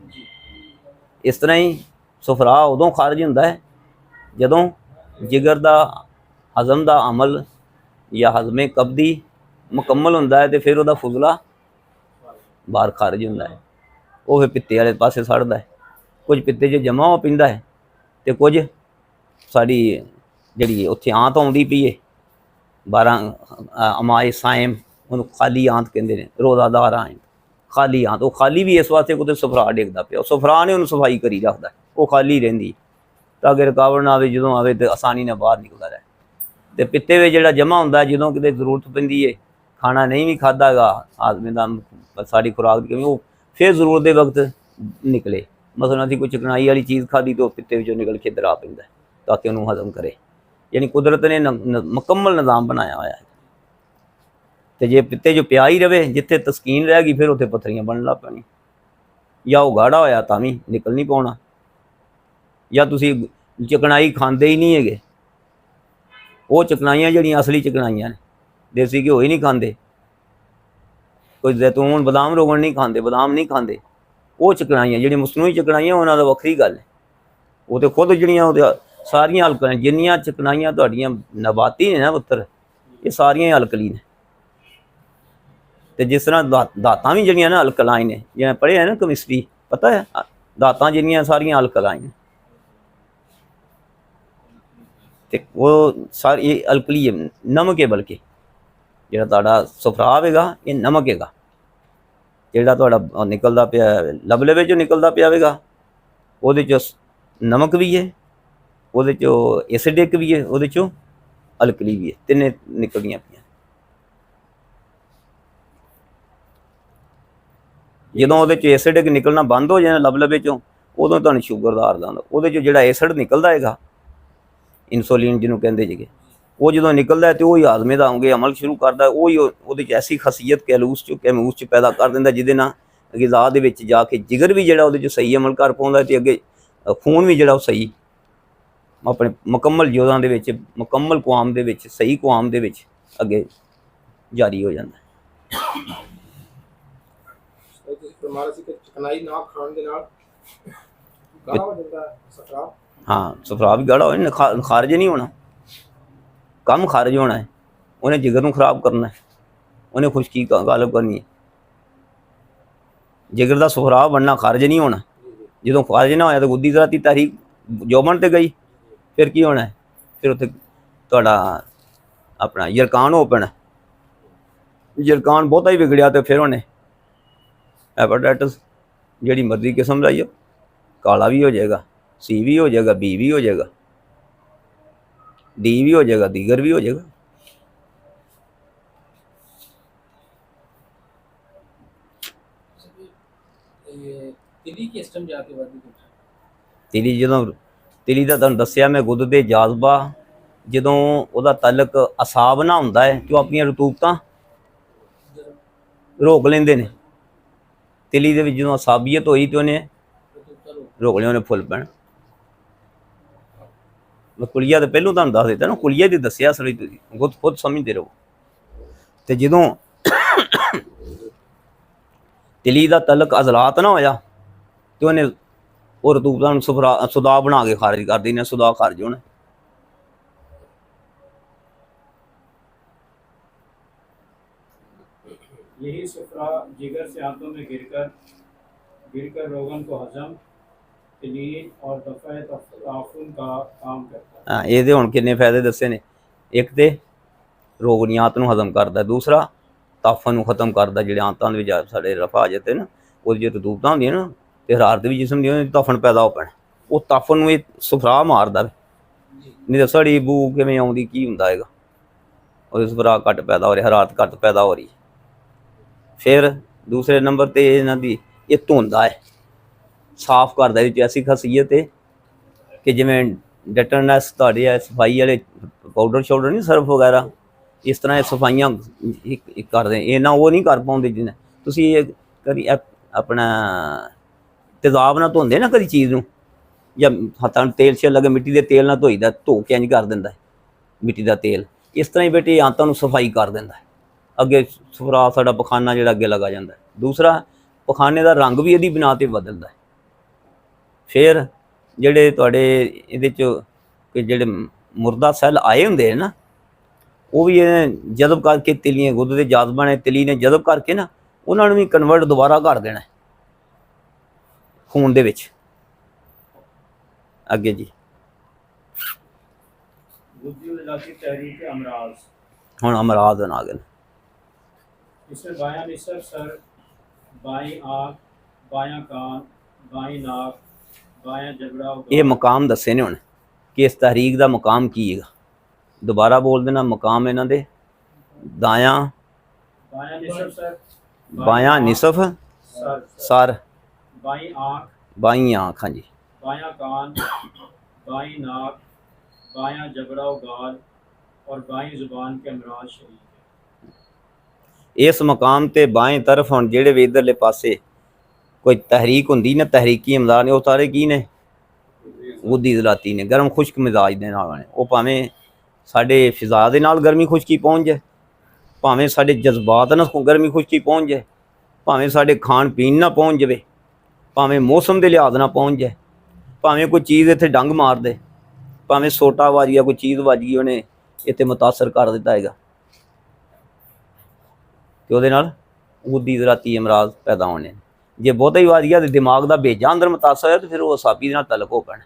[SPEAKER 1] इस तरह ही सुफरा उदों खारिज होंदा है जदों जिगर का हजम का अमल या हजमे कब्दी मुकम्मल होंदा है, तो फिर वह फुजला बाहर खारिज होंदा है। वो फिर पित्ते वाले पासे सड़दा है। कुछ पित्ते च जमा हो पिंदा है, तो कुछ साड़ी जी उत्थे आंत आउंदी पई है, 12 अमाए साइम, उन्होंने खाली आंत कहते हैं, रोज़ादार आंत, खाली आंत। वो खाली भी इस वास्ते कुछ सुफरा डिगदा पिया, सुफरा ने उन्होंने सफाई करी रखता है, वो खाली रहिंदी ताकि रुकावट ना आवे, जो आवे तो आसानी ना बाहर निकलता रहे। तो पित्ते में जो जमा होंदा है, जो कितने जरूरत पैंदी है, खाना नहीं भी खादा गा आदमी का, साड़ी खुराक की कमी, वो फिर जरूरत के वक्त निकले। मसलन असीं कोई चिकनाई वाली चीज़ खाधी तो पित्ते विचों निकल के दरा पैंदा है ताकि उन्होंने हजम करे। यानी कुदरत ने मुकम्मल निज़ाम बनाया हुआ है। तो जे पित्ते जो पिया ही रहे, जिथे तस्कीन रह गई, फिर उत्थे पत्थरियां बन लग पैनी, या वो गाढ़ा होया तां भी निकल नहीं पाना, या तुसी चिकनाई खांदे ही नहीं है। वो चिकनाइयां जिहड़ियां असली चिकनाइयां ने, देसी घ्यो ही नहीं खांदे, कोई जैतून बदाम रोगन नहीं खांदे, बदाम नहीं खांदे। वो चिकनाइयां जिहड़ियां मसनूई चिकनाइयां, उन्हां दा वक्खरी गल है। वो तो खुद जिहड़ियां सारियां अलकल, जिन्नियां चिकनाइयां तुहाडियां नबाती ने ना पुत्तर, ये सारियां अलकली ने। तो जिस तरह धातां भी जिहड़ियां ना अलकलाइन ने, जिवें पढ़े है ना केमिस्ट्री, पता है धातां जिन्नियां सारियां अलकलाइन, तो वो सारी अलकली है, नमक है। बल्कि जिहड़ा तुहाडा सुफरा होवेगा ये नमक हैगा। ਜਿਹੜਾ ਤੁਹਾਡਾ ਨਿਕਲਦਾ ਪਿਆ ਲਬਲੇ ਵਿੱਚੋਂ ਨਿਕਲਦਾ ਪਿਆ ਹੋਵੇਗਾ, ਉਹਦੇ 'ਚ ਨਮਕ ਵੀ ਹੈ, ਉਹਦੇ 'ਚੋਂ ਐਸਿਡਿਕ ਵੀ ਹੈ, ਉਹਦੇ 'ਚੋਂ ਅਲਕਲੀ ਵੀ ਹੈ, ਤਿੰਨੇ ਨਿਕਲਦੀਆਂ ਪਈਆਂ। ਜਦੋਂ ਉਹਦੇ 'ਚ ਐਸਿਡਿਕ ਨਿਕਲਣਾ ਬੰਦ ਹੋ ਜਾਣਾ ਲਬਲਬੇ 'ਚੋਂ, ਉਦੋਂ ਤੁਹਾਨੂੰ ਸ਼ੂਗਰ ਦਾ ਅਰਦਾ ਹੁੰਦਾ। ਉਹਦੇ 'ਚ ਜਿਹੜਾ ਐਸਿਡ ਨਿਕਲਦਾ ਹੈਗਾ, ਇਨਸੂਲਿਨ ਜਿਹਨੂੰ ਕਹਿੰਦੇ ਸੀਗੇ, ਉਹ ਜਦੋਂ ਨਿਕਲਦਾ ਤੇ ਉਹ ਹੀ ਹਾਜ਼ਮੇ ਦਾ ਆਉਂਗੇ ਅਮਲ ਸ਼ੁਰੂ ਕਰਦਾ, ਉਹ ਹੀ ਉਹਦੇ 'ਚ ਐਸੀ ਖਾਸੀਅਤ ਕੈਮੂਸ 'ਚ ਪੈਦਾ ਕਰ ਦਿੰਦਾ, ਜਿਹਦੇ ਨਾਲ ਗਿਜ਼ਾ ਦੇ ਵਿੱਚ ਜਾ ਕੇ ਜਿਗਰ ਵੀ ਜਿਹੜਾ ਉਹਦੇ 'ਚ ਸਹੀ ਅਮਲ ਕਰ ਪਾਉਂਦਾ, ਤੇ ਅੱਗੇ ਖੂਨ ਵੀ ਜਿਹੜਾ ਉਹ ਸਹੀ ਆਪਣੇ ਮੁਕੰਮਲ ਯੋਧਾਂ ਦੇ ਵਿੱਚ, ਮੁਕੰਮਲ ਕੁਆਮ ਦੇ ਵਿੱਚ, ਸਹੀ ਕੁਆਮ ਦੇ ਵਿੱਚ ਅੱਗੇ ਜਾਰੀ ਹੋ ਜਾਂਦਾ।
[SPEAKER 3] ਤੁਸੀਂ ਫਰਮਾਇਆ ਸੀ ਕਿ ਚਿਕਨਾਈ ਨਾ ਖਾਣ ਦੇ ਨਾਲ ਗਾੜਾ ਹੋ ਜਾਂਦਾ ਸਫਰਾ।
[SPEAKER 1] ਹਾਂ, ਸਫਰਾ ਵੀ ਗਾੜਾ ਹੋ ਜਾਣਾ, ਖਾਰਜ ਨਹੀਂ ਹੋਣਾ, ਕੰਮ ਖਾਰਜ ਹੋਣਾ ਹੈ, ਉਹਨੇ ਜਿਗਰ ਨੂੰ ਖਰਾਬ ਕਰਨਾ ਹੈ, ਉਹਨੇ ਖੁਸ਼ਕੀ ਗਾਲਬ ਕਰਨੀ ਹੈ। ਜਿਗਰ ਦਾ ਸਫਰਾ ਬਣਨਾ, ਖਾਰਜ ਨਹੀਂ ਹੋਣਾ। ਜਦੋਂ ਖਾਰਜ ਨਾ ਹੋਇਆ ਤਾਂ ਗੁੱਦੀ ਜ਼ਰਾਤੀ ਤਹਿਰੀਕ ਜੋਬਨ ਤੇ ਗਈ, ਫਿਰ ਕੀ ਹੋਣਾ? ਫਿਰ ਉੱਥੇ ਤੁਹਾਡਾ ਆਪਣਾ ਯਰਕਾਨ ਹੋ ਪੈਣਾ। ਯਰਕਾਨ ਬਹੁਤਾ ਹੀ ਵਿਗੜਿਆ ਤੇ ਫਿਰ ਉਹਨੇ ਹੈਪਾਟਾਈਟਸ ਜਿਹੜੀ ਮਰਜ਼ੀ ਕਿਸਮ ਦਾ ਹੀ ਹੋ, ਕਾਲਾ ਵੀ ਹੋ ਜਾਏਗਾ, ਸੀ ਵੀ ਹੋ ਜਾਏਗਾ, ਬੀ ਵੀ ਹੋ ਜਾਏਗਾ, ਡੀ ਵੀ ਹੋ ਜਾਏਗਾ, ਦੀਗਰ ਵੀ ਹੋ ਜਾਏਗਾ।
[SPEAKER 3] ਤਿਲੀ ਕਿਸ ਟਾਈਮ ਜਾ ਕੇ ਵਧਦੀ?
[SPEAKER 1] ਤਿਲੀ ਜਦੋਂ ਤਿਲੀ ਦਾ ਤੁਹਾਨੂੰ ਦੱਸਿਆ ਮੈਂ, ਗੁੱਦ ਦੇ ਜਾਜ਼ਬਾ ਜਦੋਂ ਉਹਦਾ ਤਾਲੁਕ ਅਸਾਬ ਨਾਲ ਹੁੰਦਾ ਹੈ ਕਿ ਉਹ ਆਪਣੀਆਂ ਰਤੂਬਤਾਂ ਰੋਕ ਲੈਂਦੇ ਨੇ। ਤਿਲੀ ਦੇ ਵਿੱਚ ਜਦੋਂ ਅਸਾਬੀਅਤ ਹੋਈ ਤੇ ਉਹਨੇ ਰੋਕ ਲਿਆ, ਉਹਨੇ ਫੁੱਲ ਪੈਣਾ। ਮੈਂ ਕੁਲੀਆ ਤਾਂ ਪਹਿਲੋਂ ਤੁਹਾਨੂੰ ਦੱਸ ਦਿੱਤਾ ਨਾ, ਕੁਲੀਆ ਦੀ ਦੱਸਿਆ ਅਸਲੀ, ਤੁਸੀਂ ਖੁਦ ਸਮਝਦੇ ਰਹੋ। ਤੇ ਜਦੋਂ ਤਿਲੀ ਦਾ ਤਾਲੁਕ ਅਜ਼ਲਾਤ ਨਾ ਹੋਇਆ ਤੇ ਉਹਨੇ ਉਹ ਰਤੂਬਤਾਂ ਨੂੰ ਸੁਦਾ ਬਣਾ ਕੇ ਖਾਰਜ ਕਰ ਦੇਣਾ, ਸੁਦਾ ਖਾਰਜ ਹੋਣਾ।
[SPEAKER 2] यही सफरा जिगर से आंतों में गिरकर रोगन को हजम, तलीन और दफ़ा ताफुन का काम करता है।
[SPEAKER 1] ਹਾਂ, ਇਹਦੇ ਹੁਣ ਕਿੰਨੇ ਫਾਇਦੇ ਦੱਸੇ ਨੇ। ਇੱਕ ਤੇ ਰੋਗਨੀਆਤ ਨੂੰ ਹਜ਼ਮ ਕਰਦਾ, ਦੂਸਰਾ ਤਾਫਨ ਨੂੰ ਖਤਮ ਕਰਦਾ। ਜਿਹੜੇ ਆਂਤਾਂ ਦੇ ਵਿੱਚ ਸਾਡੇ ਰਫਾ ਆ ਜਾਂਦੇ ਨਾ, ਉਹਦੀ ਜੇ ਰਤੂਬਤਾਂ ਹੁੰਦੀਆਂ ਨਾ ਤੇ ਹਰਾਰਤ ਵੀ ਜਿਸਮ ਦੀ ਉਹਦੀ ਤਾਫਨ ਪੈਦਾ ਹੋ ਪੈਣਾ, ਉਹ ਤਾਫਨ ਨੂੰ ਇਹ ਸਫਰਾ ਮਾਰਦਾ। ਨਹੀਂ ਤਾਂ ਸੜੀ ਬੂ ਕਿਵੇਂ ਆਉਂਦੀ, ਕੀ ਹੁੰਦਾ ਹੈਗਾ, ਉਹਦੇ ਸਫਰਾ ਘੱਟ ਪੈਦਾ ਹੋ ਰਿਹਾ, ਹਰਾਰਤ ਘੱਟ ਪੈਦਾ ਹੋ ਰਹੀ। ਫਿਰ ਦੂਸਰੇ ਨੰਬਰ 'ਤੇ ਇਹਨਾਂ ਦੀ ਇਹ ਧੋਂਦਾ ਹੈ, ਸਾਫ਼ ਕਰਦਾ। ਇਹਦੇ 'ਚ ਐਸੀ ਖਾਸੀਅਤ ਹੈ ਕਿ ਜਿਵੇਂ ਡੈਟਰਨੈਸ ਤੁਹਾਡੇ ਹੈ ਸਫਾਈ ਵਾਲੇ ਪਾਊਡਰ ਸ਼ਾਊਡਰ ਨਹੀਂ, ਸਰਫ ਵਗੈਰਾ, ਇਸ ਤਰ੍ਹਾਂ ਇਹ ਸਫਾਈਆਂ ਇੱਕ ਕਰਦੇ। ਇਹ ਨਾ ਉਹ ਨਹੀਂ ਕਰ ਪਾਉਂਦੇ ਜਿੰਨਾ ਤੁਸੀਂ ਇਹ ਕਦੀ ਆਪਣਾ ਤੇਜ਼ਾਬ ਨਾਲ ਧੋਂਦੇ ਨਾ ਕਦੀ ਚੀਜ਼ ਨੂੰ, ਜਾਂ ਹੱਥਾਂ ਨੂੰ ਤੇਲ ਛਿੱਲ ਲੱਗੇ, ਮਿੱਟੀ ਦੇ ਤੇਲ ਨਾਲ ਧੋਈਦਾ, ਧੋ ਕੇ ਇੰਝ ਕਰ ਦਿੰਦਾ ਮਿੱਟੀ ਦਾ ਤੇਲ। ਇਸ ਤਰ੍ਹਾਂ ਹੀ ਬੇਟੇ ਆਂਤਾਂ ਨੂੰ ਸਫਾਈ ਕਰ ਦਿੰਦਾ। ਅੱਗੇ ਸਫਰਾ ਸਾਡਾ ਪਖਾਨਾ ਜਿਹੜਾ ਅੱਗੇ ਲੱਗਾ ਜਾਂਦਾ। ਦੂਸਰਾ, ਪਖਾਨੇ ਦਾ ਰੰਗ ਵੀ ਇਹਦੀ ਬਿਨਾਂ 'ਤੇ ਬਦਲਦਾ। ਫਿਰ ਜਿਹੜੇ ਤੁਹਾਡੇ ਇਹਦੇ 'ਚ ਕਿ ਜਿਹੜੇ ਮੁਰਦਾ ਸੈੱਲ ਆਏ ਹੁੰਦੇ ਨੇ ਨਾ, ਉਹ ਵੀ ਇਹਨੇ ਜਜ਼ਬ ਕਰਕੇ, ਤਿਲੀਆਂ ਗੁੱਦ ਦੇ ਜਾਜ਼ਬਾਂ ਨੇ, ਤਿਲੀ ਨੇ ਜਜ਼ਬ ਕਰਕੇ ਨਾ, ਉਹਨਾਂ ਨੂੰ ਵੀ ਕਨਵਰਟ ਦੁਬਾਰਾ ਕਰ ਦੇਣਾ ਖੂਨ ਦੇ ਵਿੱਚ। ਅੱਗੇ ਜੀ ਹੁਣ ਅਮਰਾਜ਼ ਆ ਗਏ।
[SPEAKER 2] इसमें बायां निसर सर, बाईं आँख, बायां कान, बाईं नाक, बायां जबड़ा और
[SPEAKER 1] ਇਹ ਮਕਾਮ ਦੱਸੇ ਨੇ ਹੁਣ ਕਿ ਇਸ ਤਹਿਰੀਕ ਦਾ ਮਕਾਮ ਕੀ ਹੈਗਾ। ਦੁਬਾਰਾ ਬੋਲ ਦੇਣਾ, ਮਕਾਮ ਇਹਨਾਂ ਦੇ ਦਾयां
[SPEAKER 2] बायां निसर सर,
[SPEAKER 1] ਬਾयां ਨਿਸਫ ਸਰ,
[SPEAKER 2] बाईं आँख,
[SPEAKER 1] ਬਾਈ ਆँख, ਹਾਂਜੀ,
[SPEAKER 2] बायां कान, बाईं नाक, बायां जबड़ा और गाल और बाईं जुबान के अमराज शरीक है।
[SPEAKER 1] ਇਸ ਮਕਾਮ ਤੇ ਬਾएं ਤਰਫ ਹੁਣ ਜਿਹੜੇ ਵੀ ਇਧਰਲੇ ਪਾਸੇ ਕੋਈ ਤਹਿਰੀਕ ਹੁੰਦੀ ਨਾ, ਤਹਿਰੀਕੀ ਅਮਦਾਦ ਨੇ, ਉਹ ਸਾਰੇ ਕੀ ਨੇ? ਗੁੱਦੀ ਜ਼ਲਾਤੀ ਨੇ, ਗਰਮ ਖੁਸ਼ਕ ਮਿਜ਼ਾਜ ਦੇ ਨਾਲ ਨੇ। ਉਹ ਭਾਵੇਂ ਸਾਡੇ ਫਿਜ਼ਾ ਦੇ ਨਾਲ ਗਰਮੀ ਖੁਸ਼ਕੀ ਪਹੁੰਚ ਜਾਏ, ਭਾਵੇਂ ਸਾਡੇ ਜਜ਼ਬਾਤ ਨਾਲ ਗਰਮੀ ਖੁਸ਼ਕੀ ਪਹੁੰਚ ਜਾਏ, ਭਾਵੇਂ ਸਾਡੇ ਖਾਣ ਪੀਣ ਨਾਲ ਪਹੁੰਚ ਜਾਵੇ, ਭਾਵੇਂ ਮੌਸਮ ਦੇ ਲਿਹਾਜ਼ ਨਾਲ ਪਹੁੰਚ ਜਾਏ, ਭਾਵੇਂ ਕੋਈ ਚੀਜ਼ ਇੱਥੇ ਡੰਗ ਮਾਰ ਦੇ, ਭਾਵੇਂ ਸੋਟਾ ਵੱਜ ਗਿਆ, ਕੋਈ ਚੀਜ਼ ਵੱਜ ਗਈ, ਉਹਨੇ ਇੱਥੇ ਮੁਤਾਸਰ ਕਰ ਦਿੱਤਾ ਹੈਗਾ, ਤੇ ਉਹਦੇ ਨਾਲ ਗੁੱਦੀ ਜ਼ਰਾਤੀ ਅਮਰਾਜ਼ ਪੈਦਾ ਹੋਣੇ। ਜੇ ਬਹੁਤਾ ਹੀ ਵੱਜ ਗਿਆ ਤੇ ਦਿਮਾਗ ਦਾ ਭੇਜਾ ਅੰਦਰ ਮੁਤਾਸਰ ਹੋਇਆ, ਤੇ ਫਿਰ ਉਹ ਅਸਾਬੀ ਦੇ ਨਾਲ ਤਲਕ ਹੋ ਪੈਣਾ।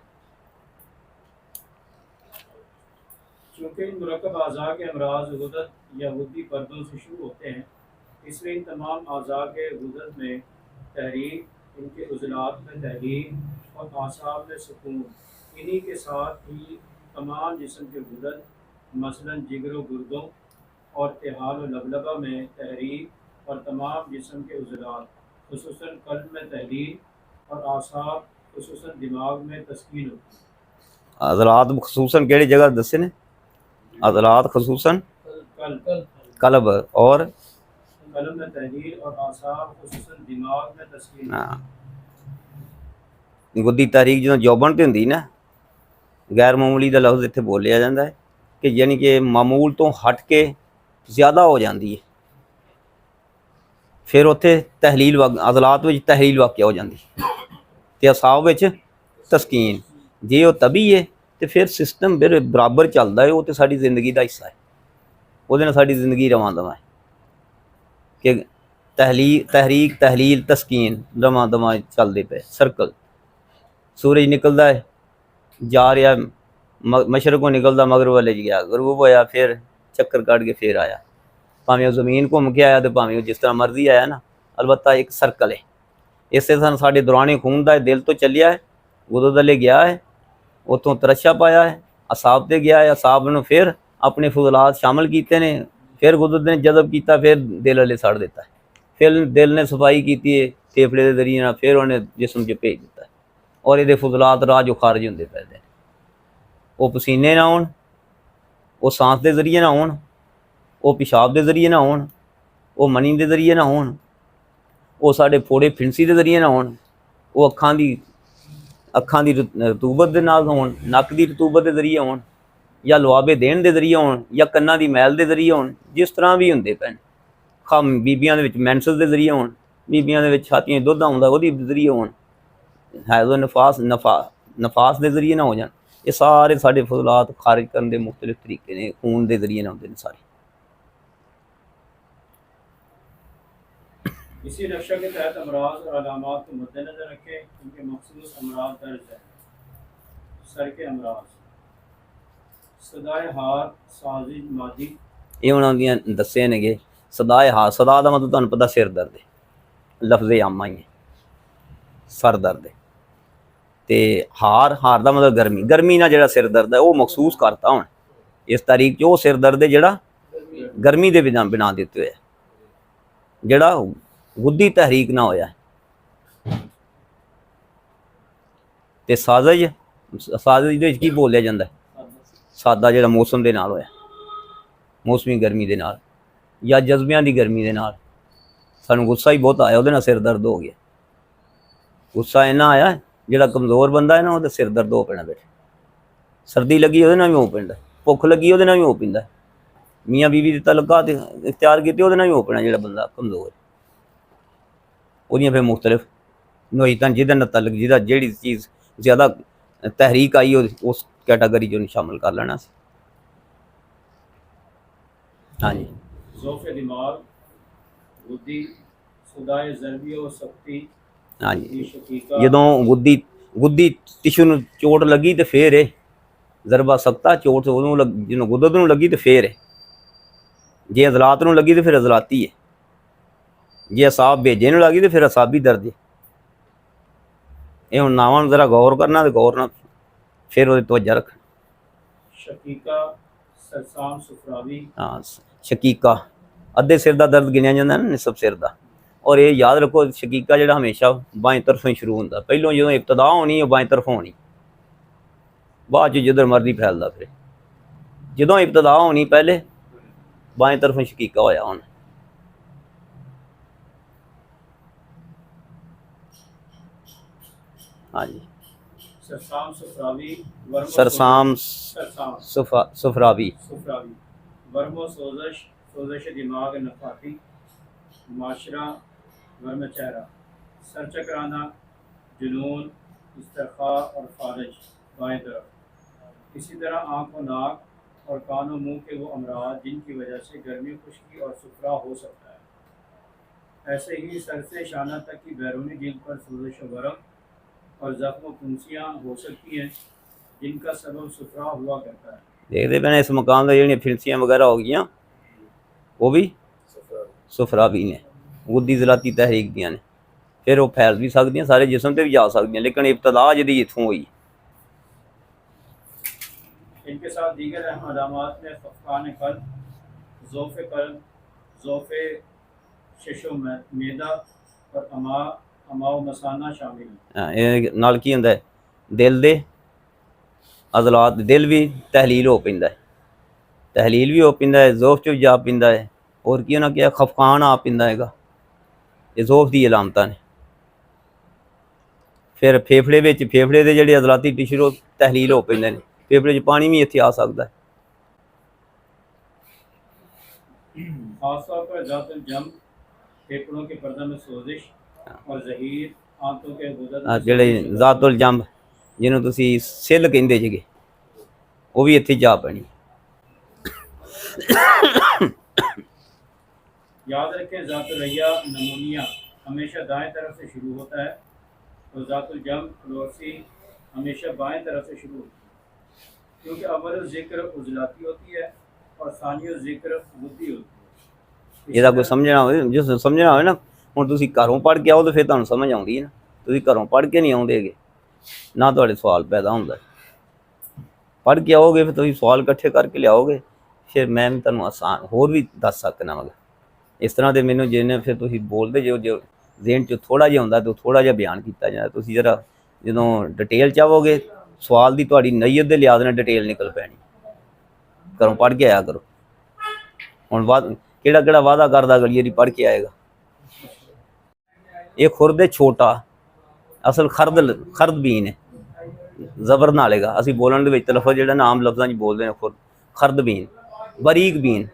[SPEAKER 2] चूँकि इन मुरक्कब अज़ा के अमराज गुदत या गुद्दी पर्दों से शुरू होते हैं, इसलिए इन तमाम अज़ा के गुज़र में तहरीक, इनके उज़लात में तहरीक और आसाब में सुकून, इन्हीं के साथ ही तमाम जिस्म के गुदर मसलन जिगर व गुर्दों और तिहाल व लबलबा में तहरीक और तमाम जिस्म के उज़लात खुसूसन क़ल्ब में तहरीक और आसाब खुसूसन दिमाग में तस्कीन होती है।
[SPEAKER 1] अज़लात खसूसन केड़ी जगह दसे ने? अज़लात खसूसन
[SPEAKER 2] कल्ब
[SPEAKER 1] कल्ब और
[SPEAKER 2] कल्ब में तहरीर और आसाब खुसूसन दिमाग में तस्कीन होती है।
[SPEAKER 1] हाँ, गुद्दी तहरीक जो जौबन ते हुंदी ना, गैर मामूली का लफ्ज़ इत्थे बोलिया जाता है कि यानी कि मामूल तो हट के ज़्यादा हो जाती है, फिर उत्थे तहलील अज़लात में तहलील वाक़या हो जाती ते असाब विच तस्कीन। जे वो तभी है तो फिर सिस्टम फिर बराबर चलता है, वो तो साड़ी जिंदगी का हिस्सा है, वो साड़ी जिंदगी रवां दवा है कि तहरीक तहलील तस्कीन रवां दवा चलते पे सर्कल। सूरज निकलता है जा रहा मशरक को निकलता मगरब वाले गया, गरूब होया फिर चक्कर काट के फिर आया, भावें ज़मीन घूम के आया तो भावें जिस तरह मर्जी आया ना, अलबत्ता एक सर्कल है। इस तरह साढ़े दौराने खून का दिल तो चलिया है, गुदो दले गया है, उतों तरशा पाया है, असाब से गया है, असाब ने फिर अपने फजलात शामिल किए ने, फिर गुदो ने जज़ब किया, फिर दिल वाले सड़ देता है, फिर दिल ने सफाई की है फेफड़े के जरिए, फिर उन्हें जिसम च भेज दिता है। और ये फजलात राह जो खारिज होंगे पे, वो पसीने ना होन, वो सांस के जरिए ना होन, वो पेशाब के जरिए ना होन, वो मनी के जरिए ना होन, वो साढ़े फोड़े फिंसी के जरिए ना होन, वो अखां की रतूबत के नाल होन, नक की रतूबत के जरिए होन, या लुआबे देने के जरिए होन, या कन्ना की मैल के जरिए होन, जिस तरह भी होंगे पे। खम बीबियां दे विच मैंसस के जरिए होन, बीबियां दे विच छातियां दुध आउंदा ओहदे जरिए होन, हैज़ो नफास के जरिए ना हो जाए। ये सारे साढ़े फजलात खारिज करने के मुख्तलिफ तरीके ने, खून के जरिए ना होंगे सारे।
[SPEAKER 2] इसी नक्शा के तहत अमराज और अलामात को मद्देनजर रखें। इनके मखसूस अमराज दर्ज है। सर के अमराज, सदाए हार साजिश मादी,
[SPEAKER 1] ये उन्होंने दसे ने सदाए हार, सदा का मतलब तुहानूं पता सिर दर्द है, लफ्ज़े आमा ही है, सर दर्द है, ते हार हार का मतलब गर्मी, गर्मी ना जो सिर दर्द है वो महसूस करता हूँ इस तारीख च, वो सिर दर्द है जोड़ा गर्मी के बिना दिते हुए, जोड़ा गुद्दी तहरीक ना होया। ते साजिश, साजिश दे की बोलिया जाता है? सादा जो मौसम के नाल होया, मौसमी गर्मी के नाल, या जज्बियां की गर्मी के नाल। सानू गुस्सा ही बहुत आया, वो सिर दर्द हो गया, गुस्सा इन्ना आया, जोड़ा कमज़ोर बंदा है ना वो सिर दर्द हो पैना बैठे, सर्दी लगी वो भी हो पैंदा, भुख लगी वो भी हो पैंदा, मियाँ बीवी की तलका इख्तियार की वो भी हो पैना जो बंदा कमज़ोर, वो फिर मुख्तलिफ नोईतां जिहदे तलक जिहदा जिहड़ी चीज़ ज़्यादा तहरीक आई उस कैटागरी जो शामिल कर लेना। हाँ जी,
[SPEAKER 2] ज़ौफ़ दिमाग, गुद्दी, सदाए ज़रबी और सख्ती,
[SPEAKER 1] हाँ जी,
[SPEAKER 2] शकीका,
[SPEAKER 1] जदों गुद्दी टिशू नूं चोट लगी तो फिर है जरबा सख्ता, चोट उदों जो गुदत नूं लगी तो फिर है, जे अज़लात नूं लगी तो फिर अज़लाती है, जे असाब भेजे नूं लगी तो फिर असाबी दर्द है। ये हुण नावां जरा गौर करना, तो गौर ना फिर वो तवज्जो रख।
[SPEAKER 2] शकीका, सरसाम सुफरावी,
[SPEAKER 1] हाँ, शकीका अद्धे सिर का दर्द गिनिया जाता है ना, निसब सिर का। और ये याद रखो शकीका जो हमेशा बाएं तरफों ही शुरू होता, पहलों जो इब्तदा होनी बाएं तरफों होनी, बाद जिधर मर्जी फैलता फिर, जो इब्तदा होनी पहले बाएं तरफों शकीका होया होना। हाँ जी,
[SPEAKER 2] सरसाम सुफरावी,
[SPEAKER 1] सरसाम सुफरावी,
[SPEAKER 2] वर्मो सोजश, सोजश दिमाग नफाती, माशरा वर्म चेहरा, सर चकराना, जुनून, इस्तरखा और फारज बाएं तरफ। इसी तरह आँख व नाक और कान व मुँह के वो अमराज जिनकी वजह से गर्मी, खुश्की और सुफरा हो सकता है। ऐसे ही सर से शाना तक की बैरूनी जिल्द पर सोजश वरम और ज़ख्म फुंसियाँ हो सकती हैं, जिनका सबब सुफरा हुआ करता है।
[SPEAKER 1] देखते पे इस मकान का जी फिरसियाँ वगैरह हो गई वो भी ਸੁਫਰਾ ਵੀ ਨੇ, ਗੁੱਦੀ ਜ਼ਲਾਤੀ ਤਹਿਰੀਕ ਦੀਆਂ ਨੇ। ਫਿਰ ਉਹ ਫੈਲ ਵੀ ਸਕਦੀਆਂ, ਸਾਰੇ ਜਿਸਮ ਤੇ ਵੀ ਜਾ ਸਕਦੀਆਂ, ਲੇਕਿन इब्तदा ਜਿਹਦੀ ਇੱਥੋਂ होई।
[SPEAKER 2] इनके साथ दीगर अहम अलामात में फ़क़ान क़ल्ब, ज़ौफ़ क़ल्ब, ज़ौफ़ शशो मैदा और अमाओ मसाना शामिल हैं।
[SPEAKER 1] ਇਹ ਨਾਲ ਕੀ ਹੁੰਦਾ ਹੈ, ਦਿਲ ਦੇ ਅਜ਼ਲਾਤ, ਦਿਲ ਵੀ ਤਹਿਲੀਲ ਹੋ ਪੈਂਦਾ ਹੈ, ਤਹਿਲੀਲ ਵੀ ਹੋ ਪੈਂਦਾ ਹੈ, ਜ਼ੋਫ 'ਚ ਵੀ ਜਾ ਪੈਂਦਾ ਹੈ। ਹੋਰ ਕੀ ਉਹਨਾਂ ਕਿਹਾ, ਖਫਕਾਨ ਆ ਪੈਂਦਾ ਹੈਗਾ। ਇਹ ਜ਼ੋਫ ਦੀ ਅਲਾਮਤਾਂ ਨੇ। ਫਿਰ ਫੇਫੜੇ ਵਿੱਚ, ਫੇਫੜੇ ਦੇ ਜਿਹੜੇ ਅਜ਼ਲਾਤੀ ਟਿਸ਼ੂ ਤਹਿਲੀਲ ਹੋ ਪੈਂਦੇ ਨੇ, ਫੇਫੜੇ 'ਚ ਪਾਣੀ ਵੀ ਇੱਥੇ ਆ ਸਕਦਾ ਹੈ।
[SPEAKER 2] खास तौर पर ज़ातुल जम, फेफड़ों के पर्दा में सोजिश और ज़हीर, आंतों के गुदद में
[SPEAKER 1] ਜਿਹੜੇ
[SPEAKER 2] सोजिश,
[SPEAKER 1] ਜ਼ਾਤੁਲ ਜੰਬ ਜਿਹਨੂੰ ਤੁਸੀਂ ਸਿੱਲ ਕਹਿੰਦੇ ਸੀਗੇ, ਉਹ ਵੀ ਇੱਥੇ ਜਾ ਪੈਣੀ।
[SPEAKER 2] याद रखें ज़ातुल रैया नमूनिया हमेशा दाएं तरफ से शुरू होता है और ज़ातुल जम फ्लोसी हमेशा बाएं तरफ से शुरू होती है, क्योंकि अव्वल ज़िक्र उज़लाती होती है और सानियो ज़िक्र गुद्दी होती है।
[SPEAKER 1] ਇਹਦਾ ਕੋਈ ਸਮਝਣਾ ਹੋਵੇ, ਜਿਸ ਸਮਝਣਾ ਹੋਵੇ ਨਾ, ਹੁਣ ਤੁਸੀਂ ਘਰੋਂ ਪੜ੍ਹ ਕੇ ਆਓ ਤਾਂ ਫਿਰ ਤੁਹਾਨੂੰ ਸਮਝ ਆਉਂਦੀ ਹੈ ਨਾ। ਤੁਸੀਂ ਘਰੋਂ ਪੜ੍ਹ ਕੇ ਨਹੀਂ ਆਉਂਦੇਗੇ ਨਾ, ਤੁਹਾਡੇ ਸਵਾਲ ਪੈਦਾ ਹੁੰਦਾ। ਪੜ੍ਹ ਕੇ ਆਓਗੇ ਫਿਰ ਤੁਸੀਂ ਸਵਾਲ ਇਕੱਠੇ ਕਰਕੇ ਲਿਆਓਗੇ, ਫਿਰ ਮੈਂ ਵੀ ਤੁਹਾਨੂੰ ਆਸਾਨ ਹੋਰ ਵੀ ਦੱਸ ਸਕਦਾ ਵਾਂਗਾ। ਇਸ ਤਰ੍ਹਾਂ ਦੇ ਮੈਨੂੰ ਜਿਹਨੇ ਫਿਰ ਤੁਸੀਂ ਬੋਲਦੇ ਜੋ ਜ਼ੇਨ 'ਚ ਥੋੜ੍ਹਾ ਜਿਹਾ ਹੁੰਦਾ ਤਾਂ ਥੋੜ੍ਹਾ ਜਿਹਾ ਬਿਆਨ ਕੀਤਾ ਜਾਂਦਾ। ਤੁਸੀਂ ਜਰਾ ਜਦੋਂ ਡਿਟੇਲ ਚਾਹੋਗੇ, ਸਵਾਲ ਦੀ ਤੁਹਾਡੀ ਨੀਅਤ ਦੇ ਲਿਹਾਜ਼ ਨਾਲ ਡਿਟੇਲ ਨਿਕਲ ਪੈਣੀ। ਘਰੋਂ ਪੜ੍ਹ ਕੇ ਆਇਆ ਕਰੋ। ਹੁਣ ਕਿਹੜਾ ਕਿਹੜਾ ਵਾਅਦਾ ਕਰਦਾ ਗਲੀਏ ਦੀ ਪੜ੍ਹ ਕੇ ਆਏਗਾ। ਇਹ ਖੁਰਦ ਛੋਟਾ, ਅਸਲ ਖਰਦ ਬੀਨ ਹੈ, ਜ਼ਬਰ ਨਾਲੇਗਾ। ਅਸੀਂ ਬੋਲਣ ਦੇ ਵਿੱਚ ਲਫ਼ਜ਼ ਜਿਹੜਾ ਨਾ ਆਮ ਲਫ਼ਜ਼ਾਂ 'ਚ ਬੋਲਦੇ ਨੇ, ਖਰਦ ਬੀਨ, ਬਰੀਕ ਬੀਨ।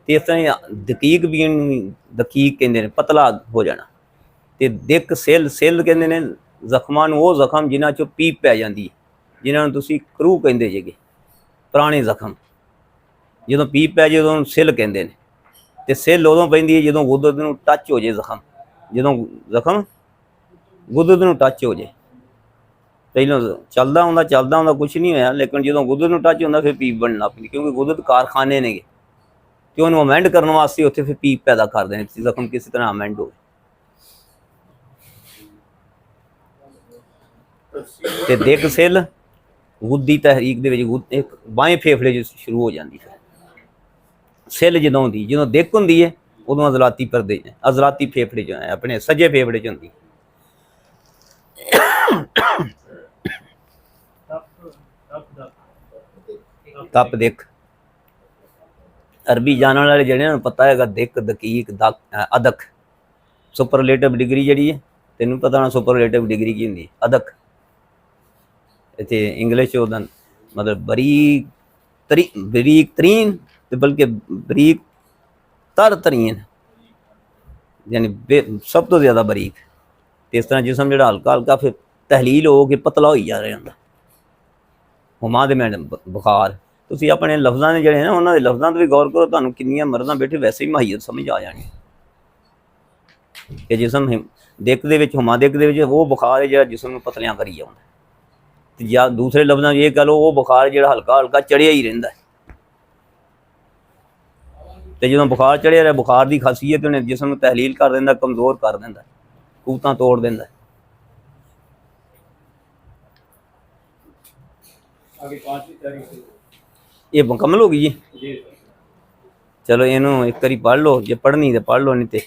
[SPEAKER 1] ਤੇ ਇਸ ਤਰ੍ਹਾਂ ਦਕੀਕ ਬੀਨ ਨੂੰ ਦਕੀਕ ਕਹਿੰਦੇ ਨੇ, ਪਤਲਾ ਹੋ ਜਾਣਾ। ਤੇ ਦਿੱਕ ਸਿੱਲ ਕਹਿੰਦੇ ਨੇ ਜ਼ਖਮਾਂ ਨੂੰ, ਉਹ ਜ਼ਖਮ ਜਿਨ੍ਹਾਂ 'ਚੋਂ ਪੀਪ ਪੈ ਜਾਂਦੀ ਹੈ, ਜਿਨ੍ਹਾਂ ਨੂੰ ਤੁਸੀਂ ਕਰੂ ਕਹਿੰਦੇ ਜੇਗੇ, ਪੁਰਾਣੇ ਜ਼ਖਮ। ਜਦੋਂ ਪੀਪ ਪੈ ਜੇ ਉਦੋਂ ਸਿੱਲ ਕਹਿੰਦੇ ਨੇ। ਤੇ ਸਿੱਲ ਉਦੋਂ ਪੈਂਦੀ ਹੈ ਜਦੋਂ ਗੁੱਦਤ ਨੂੰ ਟੱਚ ਹੋ ਜੇ ਜ਼ਖਮ, ਜਦੋਂ ਜ਼ਖਮ ਗੁੱਦਤ ਨੂੰ ਟੱਚ ਹੋ ਜੇ। ਪਹਿਲਾਂ ਚੱਲਦਾ ਹੁੰਦਾ ਕੁਛ ਨਹੀਂ ਹੋਇਆ, ਲੇਕਿਨ ਜਦੋਂ ਗੁੱਦਤ ਨੂੰ ਟੱਚ ਹੁੰਦਾ ਫਿਰ ਪੀਪ ਬਣਨ ਲੱਗ ਪੈਂਦੀ, ਕਿਉਂਕਿ ਗੁੱਦਤ ਕਾਰਖਾਨੇ ਨੇਗੇ ਤੇ ਉਹਨੂੰ ਅਮੈਂਡ ਕਰਨ ਵਾਸਤੇ ਉੱਥੇ ਫਿਰ ਪੀਪ ਪੈਦਾ ਕਰਦੇ ਨੇ, ਜ਼ਖਮ ਕਿਸੇ ਤਰ੍ਹਾਂ ਅਮੈਂਡ ਹੋਵੇ। ਤੇ ਦਿੱਕ ਸਿੱਲ ਗੁੱਦੀ ਤਹਿਰੀਕ ਦੇ ਵਿੱਚ ਇੱਕ ਬਾਏਂ ਫੇਫੜੇ 'ਚ ਸ਼ੁਰੂ ਹੋ ਜਾਂਦੀ ਹੈ। ਸਿੱਲ ਜਦੋਂ ਹੁੰਦੀ, ਜਦੋਂ ਦਿੱਕ ਹੁੰਦੀ ਹੈ ਉਦੋਂ ਅਜ਼ਲਾਤੀ ਫੇਫੜੇ 'ਚ ਆਪਣੇ ਸੱਜੇ ਫੇਫੜੇ 'ਚ ਹੁੰਦੀ। ਤਪ ਦਿੱਕ ਅਰਬੀ ਜਾਣਨ ਵਾਲੇ ਜਿਹੜੇ ਨੂੰ ਪਤਾ ਹੈਗਾ, ਦਿੱਕ, ਦਕੀਕ, ਅਦਕ। ਸੁਪਰਲੇਟਿਵ ਡਿਗਰੀ ਜਿਹੜੀ ਹੈ, ਤੈਨੂੰ ਪਤਾ ਹੋਣਾ ਸੁਪਰਲੇਟਿਵ ਡਿਗਰੀ ਕੀ ਹੁੰਦੀ ਹੈ, ਅਦਕ। ਇੱਥੇ ਇੰਗਲਿਸ਼ 'ਚ ਉਹਦਾ ਮਤਲਬ ਬਰੀਕ ਤਰੀਨ ਤੇ ਬਲਕਿ ਬਰੀਕ ਤਰੀਨ, ਯਾਨੀ ਸਭ ਤੋਂ ਜ਼ਿਆਦਾ ਬਰੀਕ। ਤੇ ਇਸ ਤਰ੍ਹਾਂ ਜਿਸਮ ਜਿਹੜਾ ਹਲਕਾ ਹਲਕਾ ਫਿਰ ਤਹਿਲੀਲ ਹੋ ਕੇ ਪਤਲਾ ਹੋਈ ਜਾ ਰਿਹਾ ਹੁੰਦਾ। ਹੁਮਾ ਦੇ ਮੈਂ ਬੁਖਾਰ, ਤੁਸੀਂ ਆਪਣੇ ਲਫ਼ਜ਼ਾਂ ਦੇ ਜਿਹੜੇ ਨਾ, ਉਹਨਾਂ ਦੇ ਲਫ਼ਜ਼ਾਂ 'ਤੇ ਵੀ ਗੌਰ ਕਰੋ, ਤੁਹਾਨੂੰ ਕਿੰਨੀਆਂ ਮਰਜ਼ਾਂ ਬੈਠੇ ਵੈਸੇ ਹੀ ਮਾਹੀਅਤ ਸਮਝ ਆ ਜਾਣੀ ਕਿ ਜਿਸਮ ਦਿੱਕ ਦੇ ਵਿੱਚ, ਹੁਮਾ ਦਿੱਕ ਦੇ ਵਿੱਚ ਉਹ ਬੁਖਾਰ ਹੈ ਜਿਹੜਾ ਜਿਸਮ ਨੂੰ ਪਤਲਿਆਂ ਕਰੀ ਜਾਂਦਾ। ਤੇ ਜਾਂ ਦੂਸਰੇ ਲਫ਼ਜ਼ਾਂ 'ਚ ਇਹ ਕਹ ਲਓ, ਉਹ ਬੁਖਾਰ ਜਿਹੜਾ ਹਲਕਾ ਹਲਕਾ ਚੜ੍ਹਿਆ ਹੀ ਰਹਿੰਦਾ। ਤੇ ਜਦੋਂ ਬੁਖਾਰ ਚੜ੍ਹਿਆ ਰਿਹਾ, ਬੁਖਾਰ ਦੀ ਖਾਸੀਅਤ ਉਹਨੇ ਜਿਸਮ ਨੂੰ ਤਹਿਲੀਲ ਕਰ ਦਿੰਦਾ, ਕਮਜ਼ੋਰ ਕਰ ਦਿੰਦਾ, ਕੂਤਾਂ ਤੋੜ ਦਿੰਦਾ।
[SPEAKER 2] आगे 5वीं तारीख
[SPEAKER 1] ਇਹ ਮੁਕੰਮਲ ਹੋ ਗਈ ਜੀ।
[SPEAKER 2] जी।
[SPEAKER 1] ਚਲੋ ਇਹਨੂੰ ਇੱਕ ਵਾਰੀ ਪੜ੍ਹ ਲਓ, ਜੇ ਪੜ੍ਹਨੀ ਤਾਂ ਪੜ੍ਹ ਲਓ, ਨਹੀਂ ਤੇ